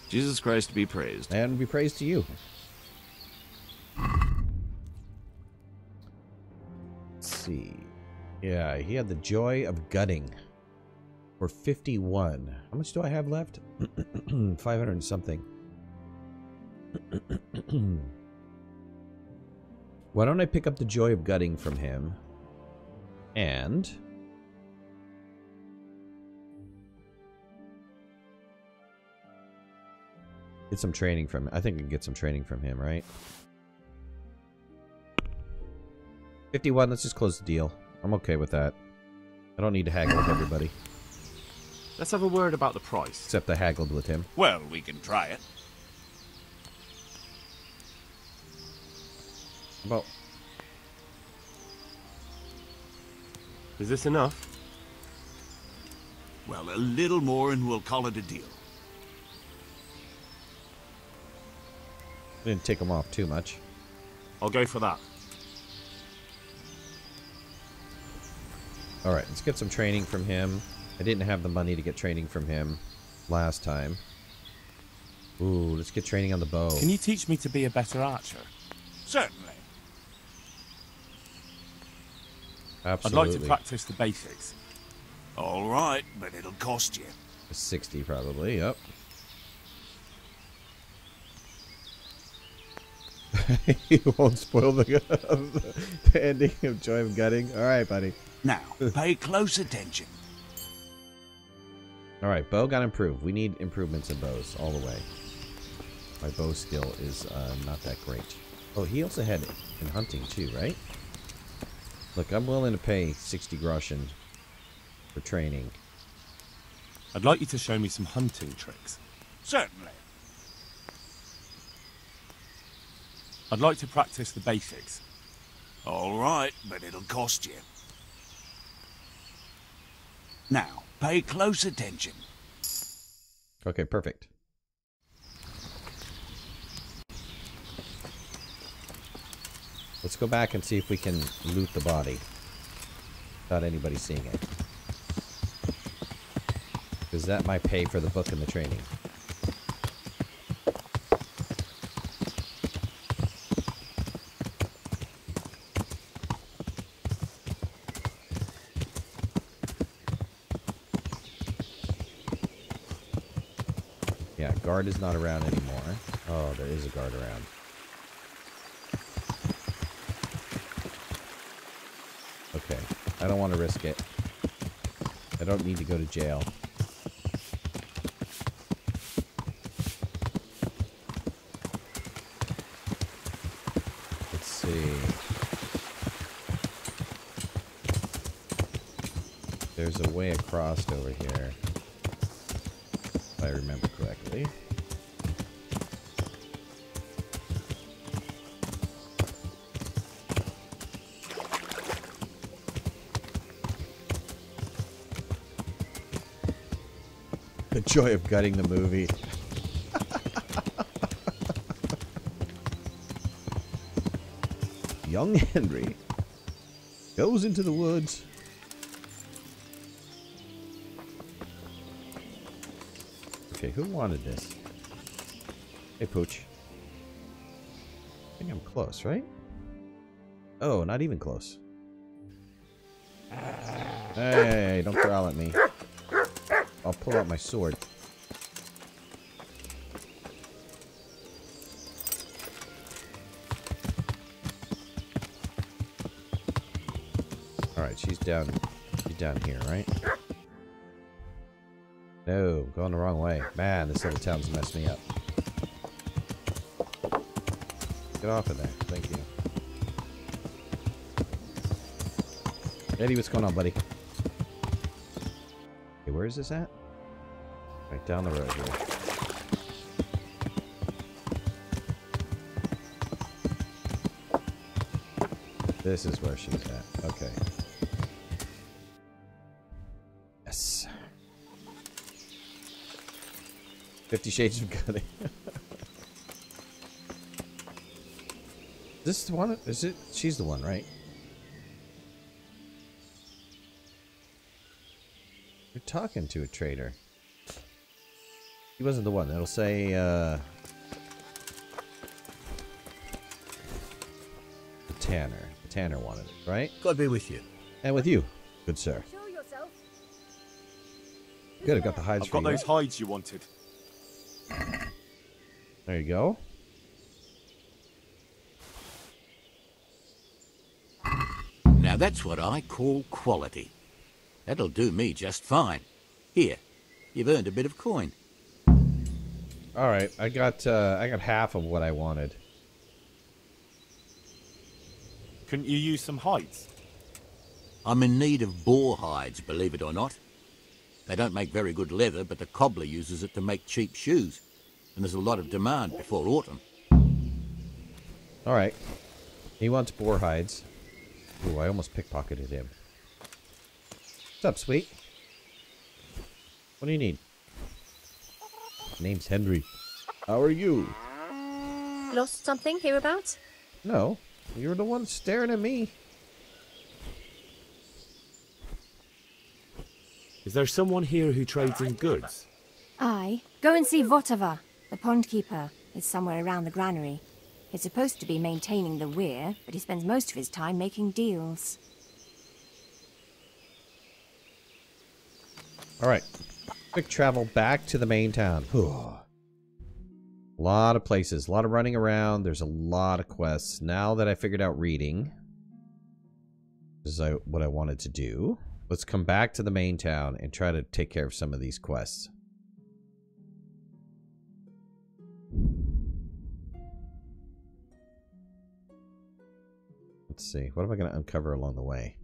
Jesus Christ be praised. And be praised to you. Let's see. Yeah, he had the joy of gutting. For 51. How much do I have left? 500 and something. Why don't I pick up the joy of gutting from him? And get some training from him. I think I can get some training from him, right? 51, let's just close the deal. I'm okay with that. I don't need to haggle with everybody. Let's have a word about the price. Except I haggled with him. Well, we can try it. Well, is this enough? Well, a little more and we'll call it a deal. Didn't tick him off too much. I'll go for that. Alright, let's get some training from him. I didn't have the money to get training from him last time. Ooh, let's get training on the bow. Can you teach me to be a better archer? Certainly. Absolutely. I'd like to practice the basics. All right, but it'll cost you. 60 probably, yep. You won't spoil the ending of Joy of Gutting. Alright, buddy. Now, pay close attention. Alright, bow got improved. We need improvements in bows all the way. My bow skill is not that great. Oh, he also had in hunting too, right? Look, I'm willing to pay 60 groschen for training. I'd like you to show me some hunting tricks. Certainly. I'd like to practice the basics. All right, but it'll cost you. Now, pay close attention. Okay, perfect. Let's go back and see if we can loot the body without anybody seeing it. Because that might pay for the book and the training. Yeah, guard is not around anymore. Oh, there is a guard around. Okay, I don't want to risk it. I don't need to go to jail. Let's see. There's a way across over here, if I remember correctly. The joy of gutting the movie. Young Henry goes into the woods. Okay, who wanted this? Hey, Pooch. I think I'm close, right? Oh, not even close. Hey, don't growl at me. I'll pull out my sword. Alright, she's down here, right? No, going the wrong way. Man, this little town's messed me up. Get off of there. Thank you. Eddie, what's going on, buddy? Okay, where is this at? Right down the road here. This is where she's at. Okay. Yes. 50 Shades of Gutting. This the one? Is it? She's the one, right? You're talking to a trader. He wasn't the one. It'll say, the Tanner. The Tanner wanted it, right? God be with you. And with you, good sir. Show yourself. Good, I've got the hides I've for got you. those hides you wanted. There you go. Now that's what I call quality. That'll do me just fine. Here, you've earned a bit of coin. All right, I got half of what I wanted. Couldn't you use some hides? I'm in need of boar hides, believe it or not. They don't make very good leather, but the cobbler uses it to make cheap shoes. And there's a lot of demand before autumn. All right. He wants boar hides. Ooh, I almost pickpocketed him. What's up, sweet? What do you need? Name's Henry. How are you? Lost something hereabouts? No, you're the one staring at me. Is there someone here who trades in goods? Aye. Go and see Votava, the pond keeper. It's somewhere around the granary. He's supposed to be maintaining the weir, but he spends most of his time making deals. All right. Quick travel back to the main town. A lot of places, a lot of running around. There's a lot of quests. Now that I figured out reading, this is what I wanted to do. Let's come back to the main town and try to take care of some of these quests. Let's see. What am I going to uncover along the way?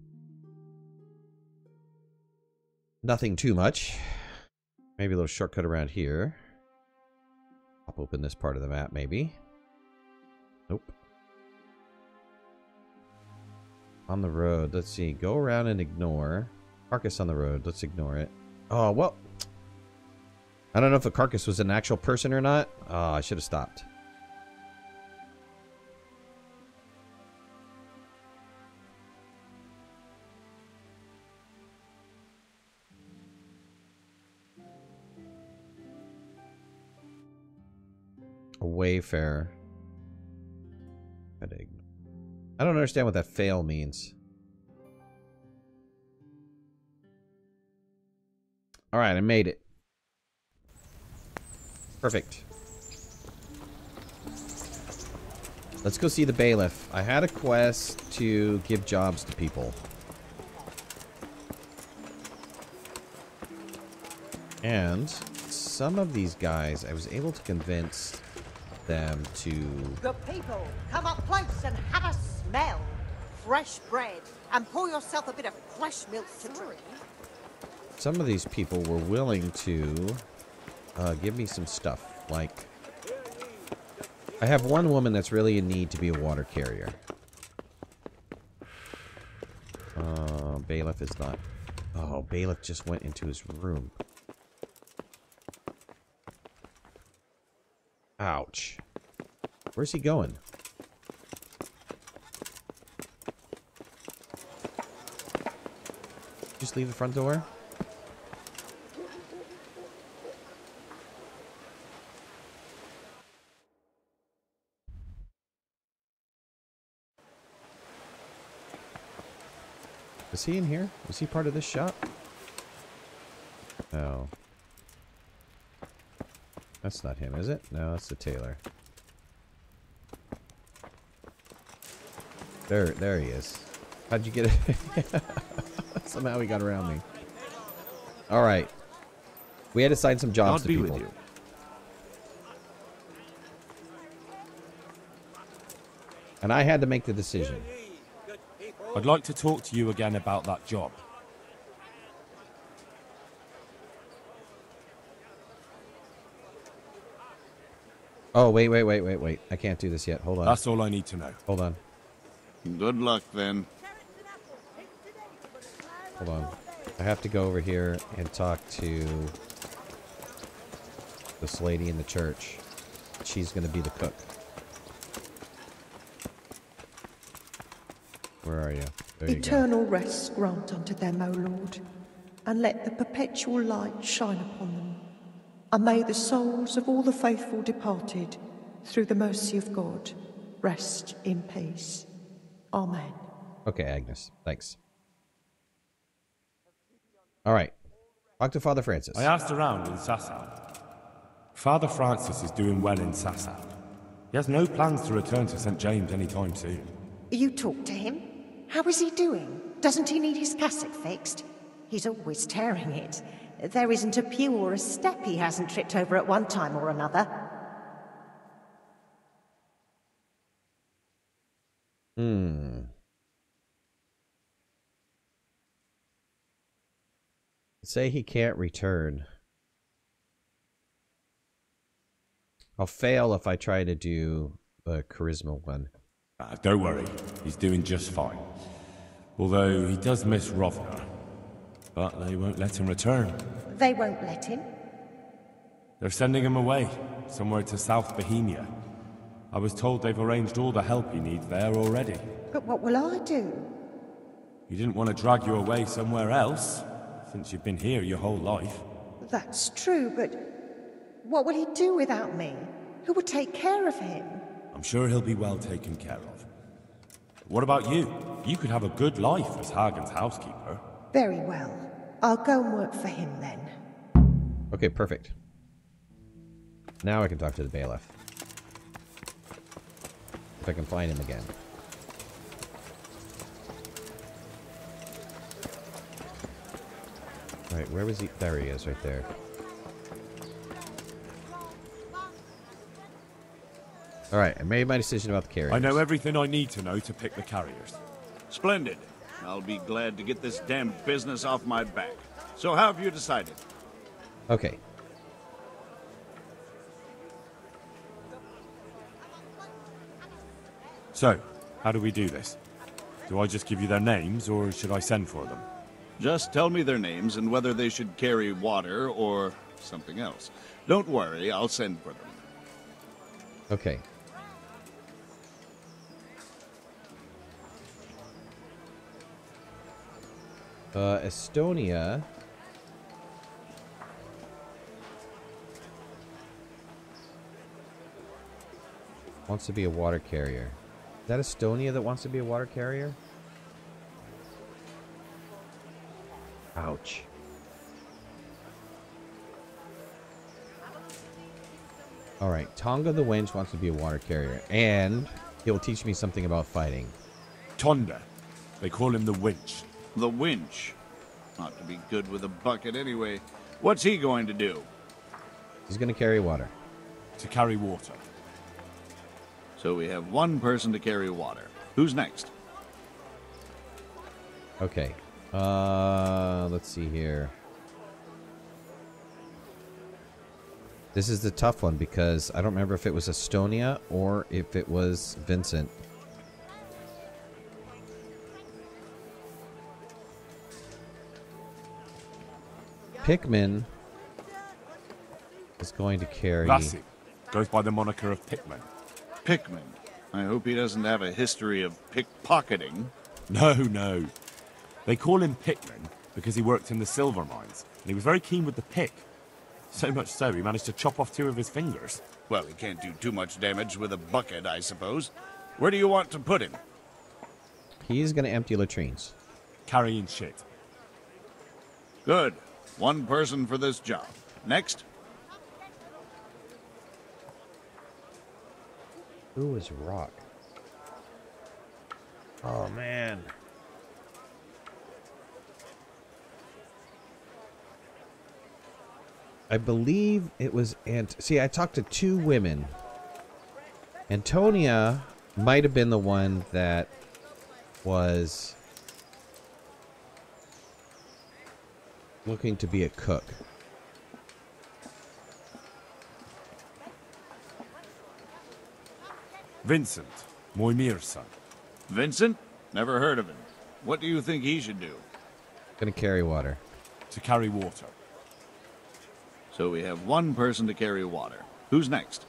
Nothing too much. Maybe a little shortcut around here. Pop open this part of the map, maybe. Nope. On the road. Let's see. Go around and ignore. Carcass on the road. Let's ignore it. Oh, well. I don't know if a carcass was an actual person or not. Oh, I should have stopped. A wayfarer. I don't understand what that fail means. Alright, I made it. Perfect. Let's go see the bailiff. I had a quest to give jobs to people. And some of these guys, I was able to convince them to... Good people, come up close and have a smell. Fresh bread, and pour yourself a bit of fresh milk to drink. Some of these people were willing to give me some stuff. Like, I have one woman that's really in need to be a water carrier. Bailiff is not... Oh, bailiff just went into his room. Ouch. Where's he going? Just leave the front door? Is he in here? Is he part of this shop? No. That's not him, is it? No, that's the tailor. There he is. How'd you get it? Somehow he got around me. Alright. We had to assign some jobs to people. And I had to make the decision. I'd like to talk to you again about that job. Oh, wait. I can't do this yet. Hold on. That's all I need to know. Hold on. Good luck, then. Hold on. I have to go over here and talk to this lady in the church. She's going to be the cook. Where are you? There you go. Eternal rest grant unto them, O Lord, and let the perpetual light shine upon them. And may the souls of all the faithful departed, through the mercy of God, rest in peace. Amen. Okay, Agnes. Thanks. All right. Talk to Father Francis. I asked around in Sasau. Father Francis is doing well in Sasau. He has no plans to return to St. James anytime soon. You talked to him? How is he doing? Doesn't he need his cassock fixed? He's always tearing it. There isn't a pew or a step he hasn't tripped over at one time or another. Say he can't return. I'll fail if I try to do the charisma one. Don't worry, he's doing just fine. Although he does miss Rovna. But they won't let him return. They won't let him? They're sending him away, somewhere to South Bohemia. I was told they've arranged all the help he needs there already. But what will I do? You didn't want to drag you away somewhere else, since you've been here your whole life. That's true, but what will he do without me? Who will take care of him? I'm sure he'll be well taken care of. What about you? You could have a good life as Hagen's housekeeper. Very well. I'll go and work for him then. Okay, perfect. Now I can talk to the bailiff. If I can find him again. Alright, where was he? There he is, right there. Alright, I made my decision about the carriers. I know everything I need to know to pick the carriers. Splendid. I'll be glad to get this damn business off my back. So how have you decided? Okay. So, how do we do this? Do I just give you their names, or should I send for them? Just tell me their names and whether they should carry water or something else. Don't worry, I'll send for them. Okay. Estonia. Wants to be a water carrier. Is that Estonia that wants to be a water carrier? Ouch. Alright, Tonga the Winch wants to be a water carrier. And he will teach me something about fighting. Tonda. They call him the Winch. The Winch. Ought to be good with a bucket anyway. What's he going to do? He's going to carry water. To carry water. So we have one person to carry water. Who's next? Okay. Let's see here. This is the tough one because I don't remember if it was Estonia or if it was Vincent. Pikmin is going to carry... Lassie goes by the moniker of Pikmin. Pikmin. I hope he doesn't have a history of pickpocketing. No, no. They call him Pikmin because he worked in the silver mines, and he was very keen with the pick. So much so, he managed to chop off 2 of his fingers. Well, he can't do too much damage with a bucket, I suppose. Where do you want to put him? He's going to empty latrines. Carrying shit. Good. One person for this job. Next. Who is Rock? Oh, man. I believe it was See, I talked to 2 women. Antonia might have been the one that was looking to be a cook. Vincent, Moimir's son. Vincent? Never heard of him. What do you think he should do? Gonna carry water. To carry water. So we have one person to carry water. Who's next?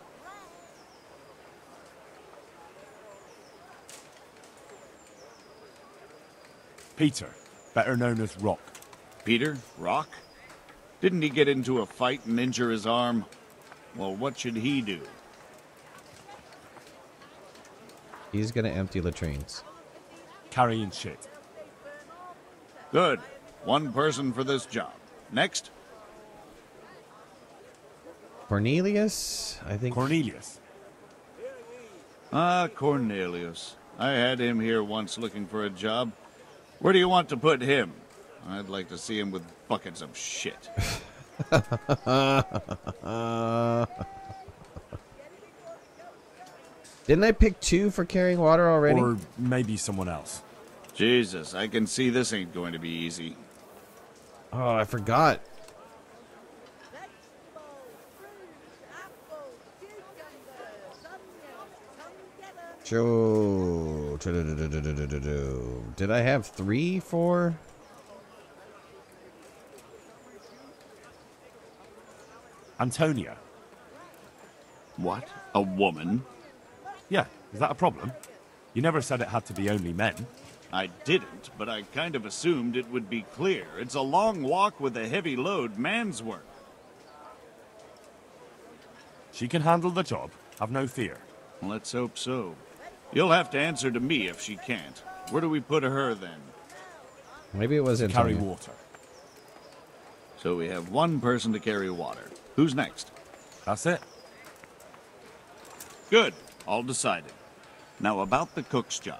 Peter, better known as Rock. Peter? Rock? Didn't he get into a fight and injure his arm? Well, what should he do? He's gonna empty latrines. Carrying shit. Good. One person for this job. Next. Cornelius, I think. Cornelius. Ah, Cornelius. I had him here once looking for a job. Where do you want to put him? I'd like to see him with buckets of shit. Didn't I pick 2 for carrying water already? Or maybe someone else. Jesus, I can see this ain't going to be easy. Oh, I forgot. Joe. Did I have 3 for? Antonia. What? A woman? Yeah, is that a problem? You never said it had to be only men. I didn't, but I kind of assumed it would be clear. It's a long walk with a heavy load, man's work. She can handle the job, have no fear. Let's hope so. You'll have to answer to me if she can't. Where do we put her then? Maybe it was Carry Antonia. water. So we have one person to carry water. Who's next? That's it. Good. All decided. Now about the cook's job.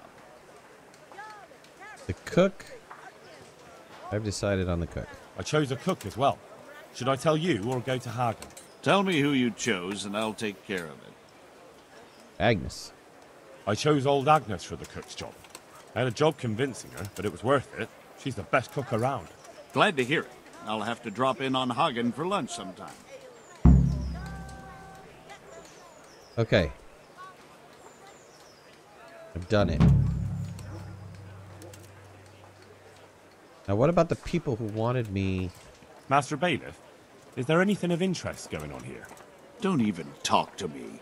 The cook? I've decided on the cook. I chose a cook as well. Should I tell you or go to Hagen? Tell me who you chose and I'll take care of it. Agnes. I chose old Agnes for the cook's job. I had a job convincing her, but it was worth it. She's the best cook around. Glad to hear it. I'll have to drop in on Hagen for lunch sometime. Okay. I've done it. Now what about the people who wanted me... Master Bailiff, is there anything of interest going on here? Don't even talk to me.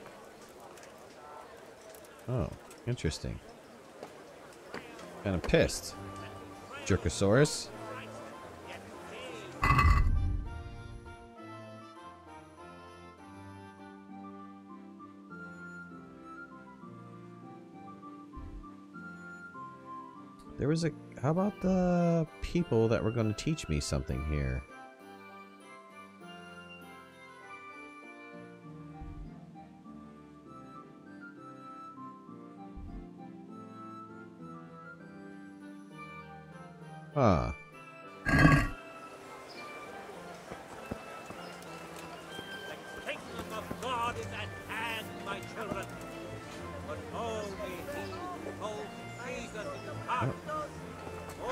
Oh, interesting. Kind of pissed. Jerkosaurus. There was a... How about the people that were going to teach me something here? Huh.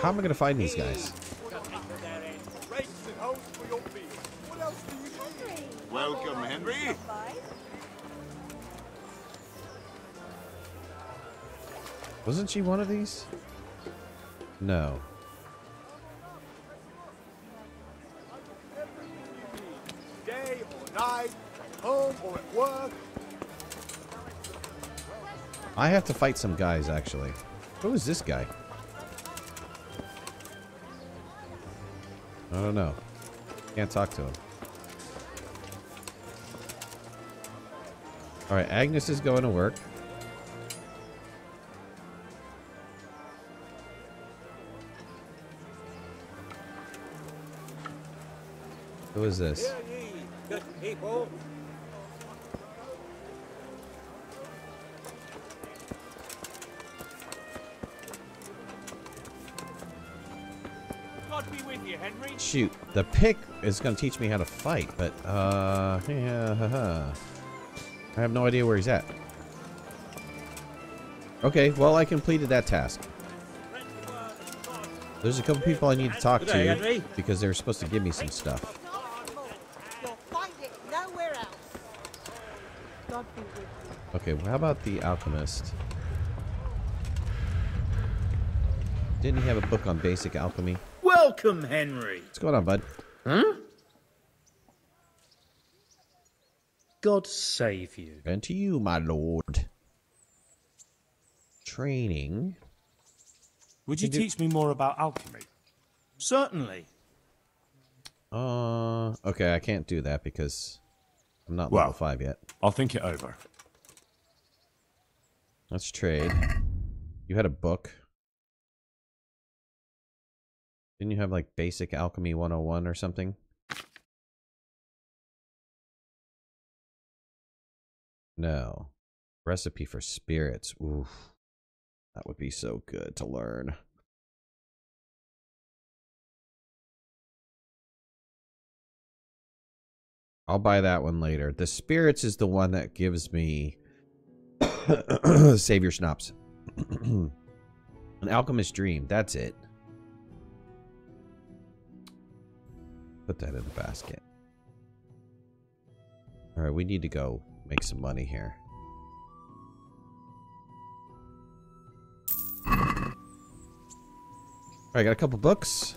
How am I going to find these guys? Welcome, Henry. Wasn't she one of these? No. Day or night, home or at work. I have to fight some guys, actually. Who is this guy? I don't know. Can't talk to him. Alright, Agnes is going to work. Who is this? Hear ye, good people. God be with you, Henry. Shoot, the pick is going to teach me how to fight, but, yeah, I have no idea where he's at. Okay, well, I completed that task. There's a couple people I need to talk to, because they were supposed to give me some stuff. You'll find it nowhere else. God be with you. Okay, well, how about the alchemist? Didn't he have a book on basic alchemy? Welcome, Henry. What's going on, bud? Huh? God save you. And to you, my lord. Training. Would you teach me more about alchemy? Certainly. Okay, I can't do that because I'm not level 5 yet. I'll think it over. Let's trade. You had a book. Didn't you have like basic alchemy 101 or something? No. Recipe for spirits. Oof. That would be so good to learn. I'll buy that one later. The spirits is the one that gives me Savior Schnapps. An Alchemist Dream. That's it. Put that in the basket. Alright, we need to go make some money here. Alright, got a couple books.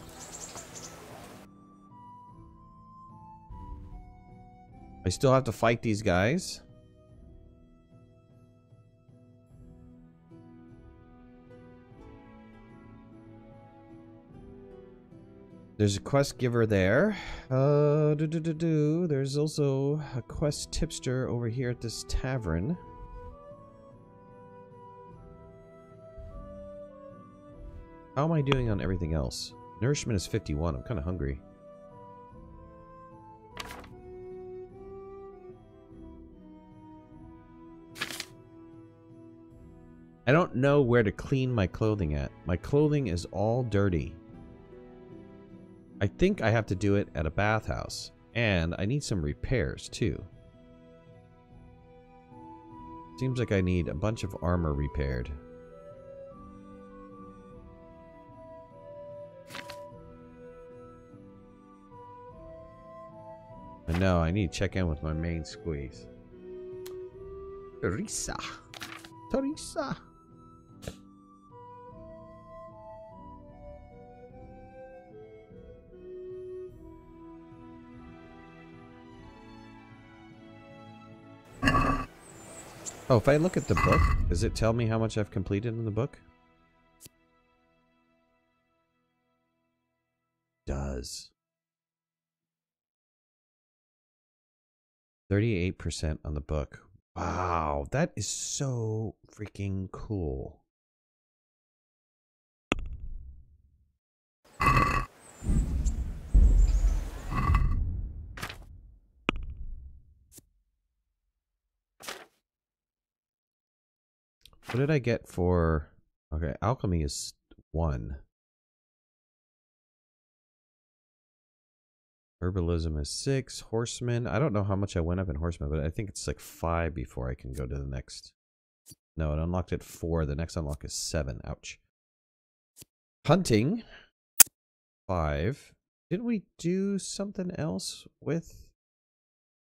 I still have to fight these guys. There's a quest giver there. There's also a quest tipster over here at this tavern. How am I doing on everything else? Nourishment is 51. I'm kind of hungry. I don't know where to clean my clothing at. My clothing is all dirty. I think I have to do it at a bathhouse. And I need some repairs too. Seems like I need a bunch of armor repaired. And no, I need to check in with my main squeeze. Teresa. Teresa. Oh, if I look at the book, does it tell me how much I've completed in the book? It does. 38% on the book. Wow, that is so freaking cool. What did I get for... Okay, alchemy is 1. Herbalism is 6. Horseman. I don't know how much I went up in horseman, but I think it's like 5 before I can go to the next. No, it unlocked at 4. The next unlock is 7. Ouch. Hunting. 5. Didn't we do something else with...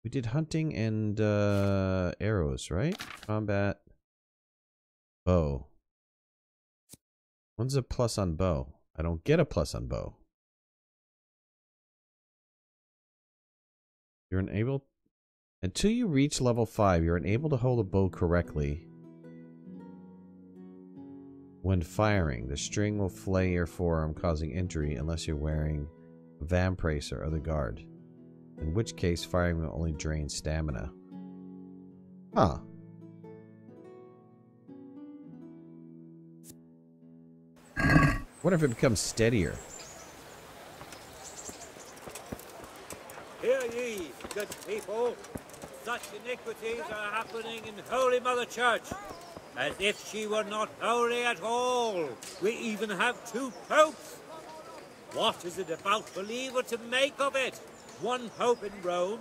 We did hunting and arrows, right? Combat. Bow. When's a plus on bow? I don't get a plus on bow. You're unable... Until you reach level 5, you're unable to hold a bow correctly. When firing, the string will flay your forearm, causing injury unless you're wearing a vambrace or other guard. In which case, firing will only drain stamina. Huh. What if it becomes steadier? Hear ye, good people. Such iniquities are happening in Holy Mother Church, as if she were not holy at all. We even have 2 popes. What is a devout believer to make of it? 1 pope in Rome,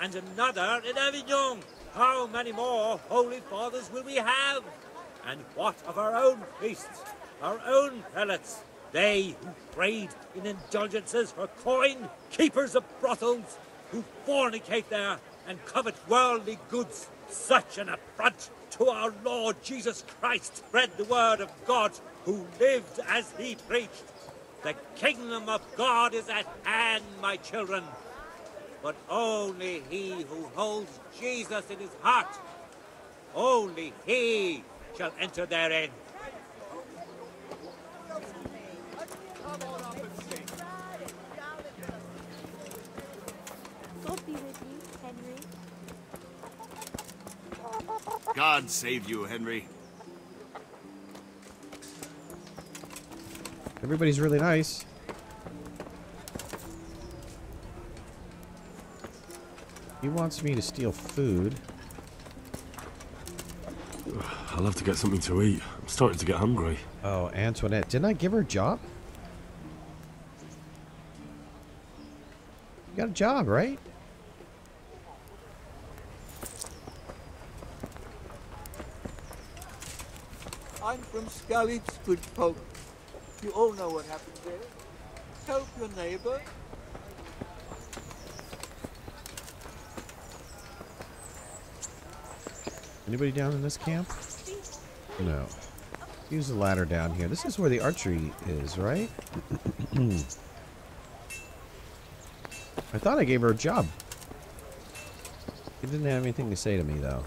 and another in Avignon. How many more holy fathers will we have? And what of our own priests? Our own prelates, they who prayed in indulgences for coin, keepers of brothels, who fornicate there and covet worldly goods. Such an affront to our Lord Jesus Christ. Spread the word of God, who lived as he preached. The kingdom of God is at hand, my children. But only he who holds Jesus in his heart, only he shall enter therein. God be with you, Henry. God save you, Henry. Everybody's really nice. He wants me to steal food. I'll have to get something to eat. I'm starting to get hungry. Oh, Antoinette. Didn't I give her a job? You got a job, right? I'm from Scalic's, good folk. You all know what happened there. Help your neighbor. Anybody down in this camp? No. Use the ladder down here. This is where the archery is, right? I thought I gave her a job. She didn't have anything to say to me, though.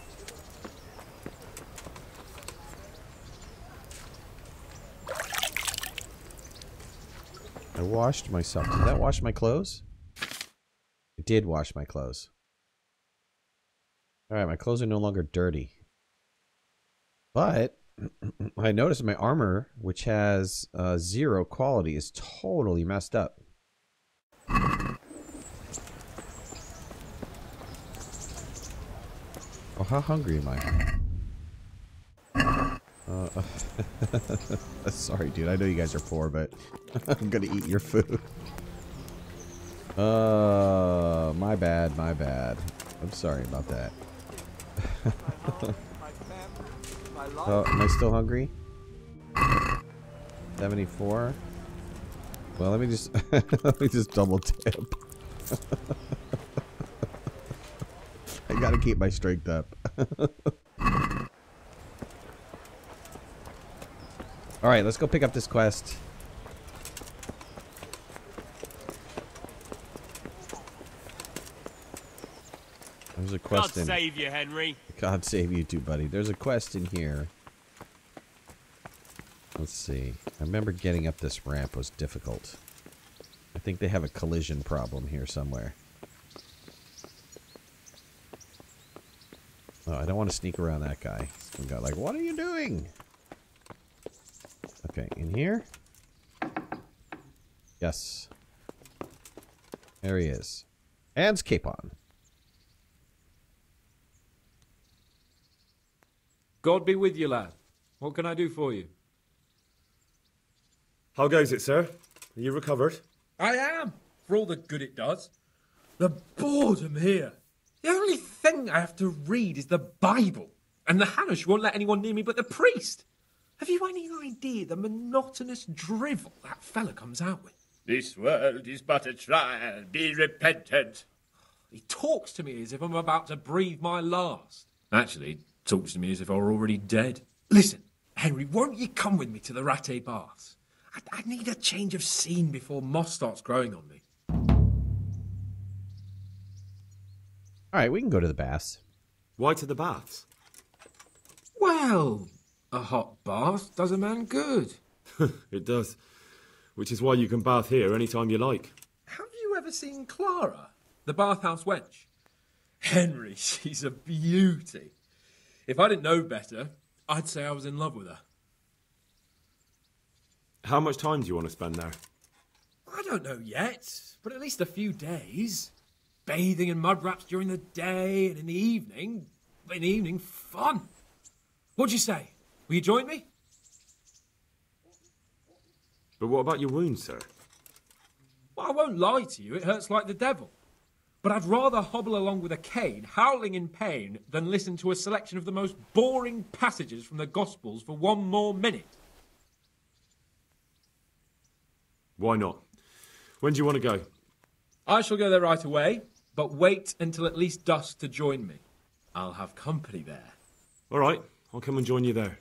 I washed myself. Did that wash my clothes? It did wash my clothes. Alright, my clothes are no longer dirty. But I noticed my armor, which has 0 quality, is totally messed up. Oh, how hungry am I? Sorry, dude. I know you guys are poor, but I'm gonna eat your food. My bad, my bad. I'm sorry about that. Oh, am I still hungry? 74. Well, let me just double tip. I gotta keep my strength up. All right, let's go pick up this quest. There's a quest in. God save you, Henry. God save you too, buddy. There's a quest in here. Let's see. I remember getting up this ramp was difficult. I think they have a collision problem here somewhere. Oh, I don't want to sneak around that guy. Some guy like, what are you doing? Okay, in here? Yes. There he is. And Capon. God be with you, lad. What can I do for you? How goes it, sir? Are you recovered? I am, for all the good it does. The boredom here. The only thing I have to read is the Bible, and the Hanush won't let anyone near me but the priest. Have you any idea the monotonous drivel that fella comes out with? This world is but a trial. Be repentant. He talks to me as if I'm about to breathe my last. Actually, he talks to me as if I were already dead. Listen, Henry, won't you come with me to the Ratte baths? I need a change of scene before moss starts growing on me. Alright, we can go to the baths. Why to the baths? Well, a hot bath does a man good. It does. Which is why you can bath here anytime you like. Have you ever seen Clara, the bathhouse wench? Henry, she's a beauty. If I didn't know better, I'd say I was in love with her. How much time do you want to spend there? I don't know yet, but at least a few days. Bathing in mud wraps during the day, and in the evening, fun. What'd you say? Will you join me? But what about your wounds, sir? Well, I won't lie to you, it hurts like the devil. But I'd rather hobble along with a cane, howling in pain, than listen to a selection of the most boring passages from the Gospels for one more minute. Why not? When do you want to go? I shall go there right away, but wait until at least dusk to join me. I'll have company there. All right, I'll come and join you there.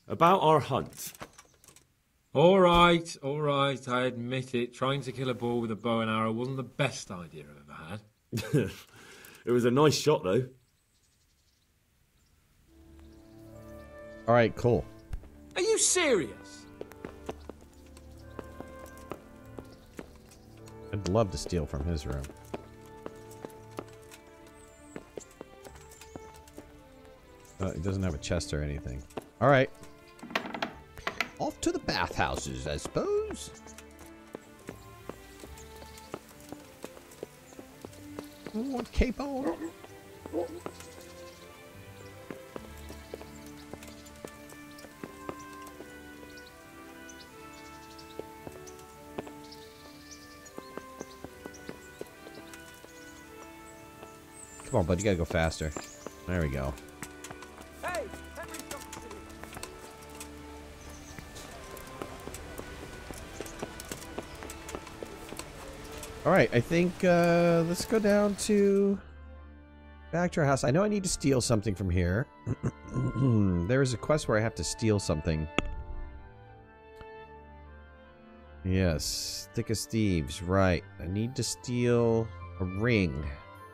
About our hunt. All right, I admit it. Trying to kill a boar with a bow and arrow wasn't the best idea I've ever had. It was a nice shot, though. All right, cool. Are you serious? I'd love to steal from his room. He doesn't have a chest or anything. All right. Off to the bathhouses, I suppose. What cape on? Come on, bud. You gotta go faster. There we go. Hey, Alright, I think, let's go down to... back to our house. I know I need to steal something from here. There is a quest where I have to steal something. Yes, thick as thieves. Right. I need to steal a ring.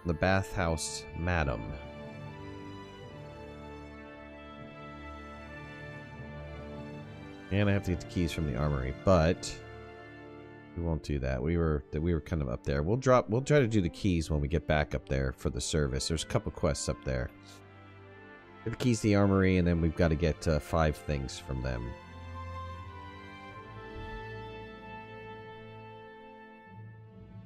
The bathhouse madam. And I have to get the keys from the armory, but we won't do that. We were kind of up there. We'll try to do the keys when we get back up there for the service. There's a couple quests up there. Get the keys to the armory, and then we've got to get 5 things from them.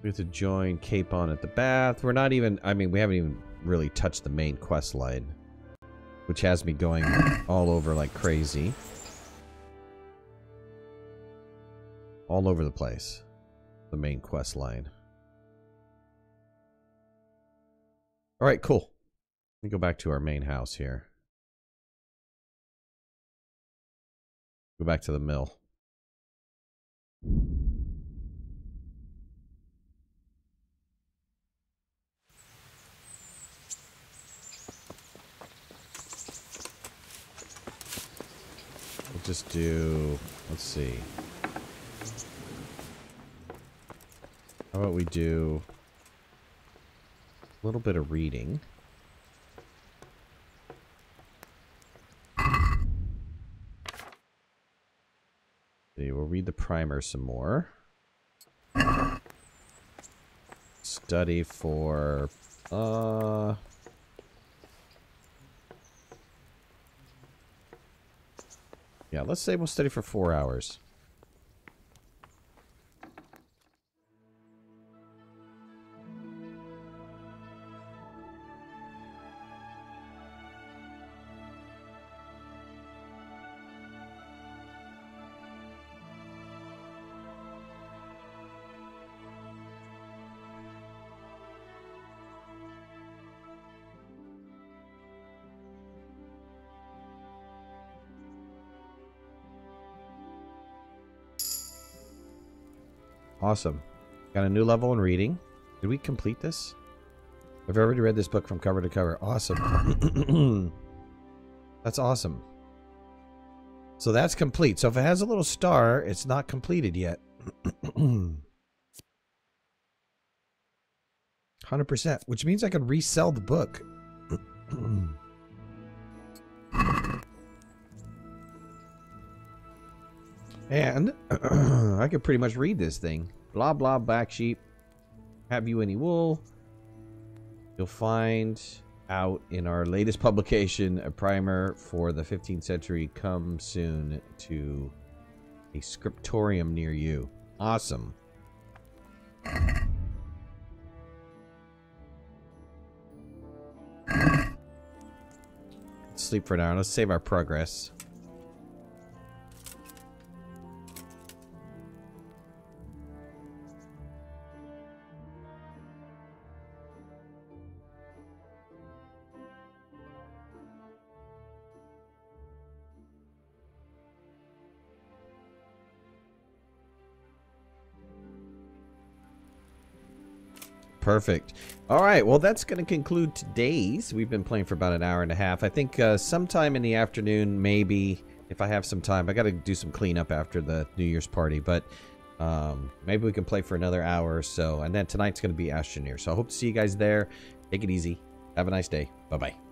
We have to join Capon at the bath. We're not even... I mean, we haven't even really touched the main quest line. which has me going all over like crazy. All over the place. The main quest line. Alright, cool. Let me go back to our main house here. Go back to the mill. We'll just do, let's see. How about we do a little bit of reading. See, we'll read the primer some more. Study for yeah, let's say we'll study for 4 hours. Awesome. Got a new level in reading. Did we complete this? I've already read this book from cover to cover. Awesome. That's awesome. So that's complete. So if it has a little star, it's not completed yet. 100%, which means I can resell the book. And I could pretty much read this thing. Blah, blah, black sheep. Have you any wool? You'll find out in our latest publication a primer for the 15th century. Come soon to a scriptorium near you. Awesome. Let's sleep for now. Let's save our progress. Perfect. All right. Well, that's going to conclude today's. We've been playing for about an hour and a half. I think sometime in the afternoon, maybe, if I have some time. I got to do some cleanup after the New Year's party, but maybe we can play for another hour or so. And then tonight's going to be Astroneer. So I hope to see you guys there. Take it easy. Have a nice day. Bye-bye.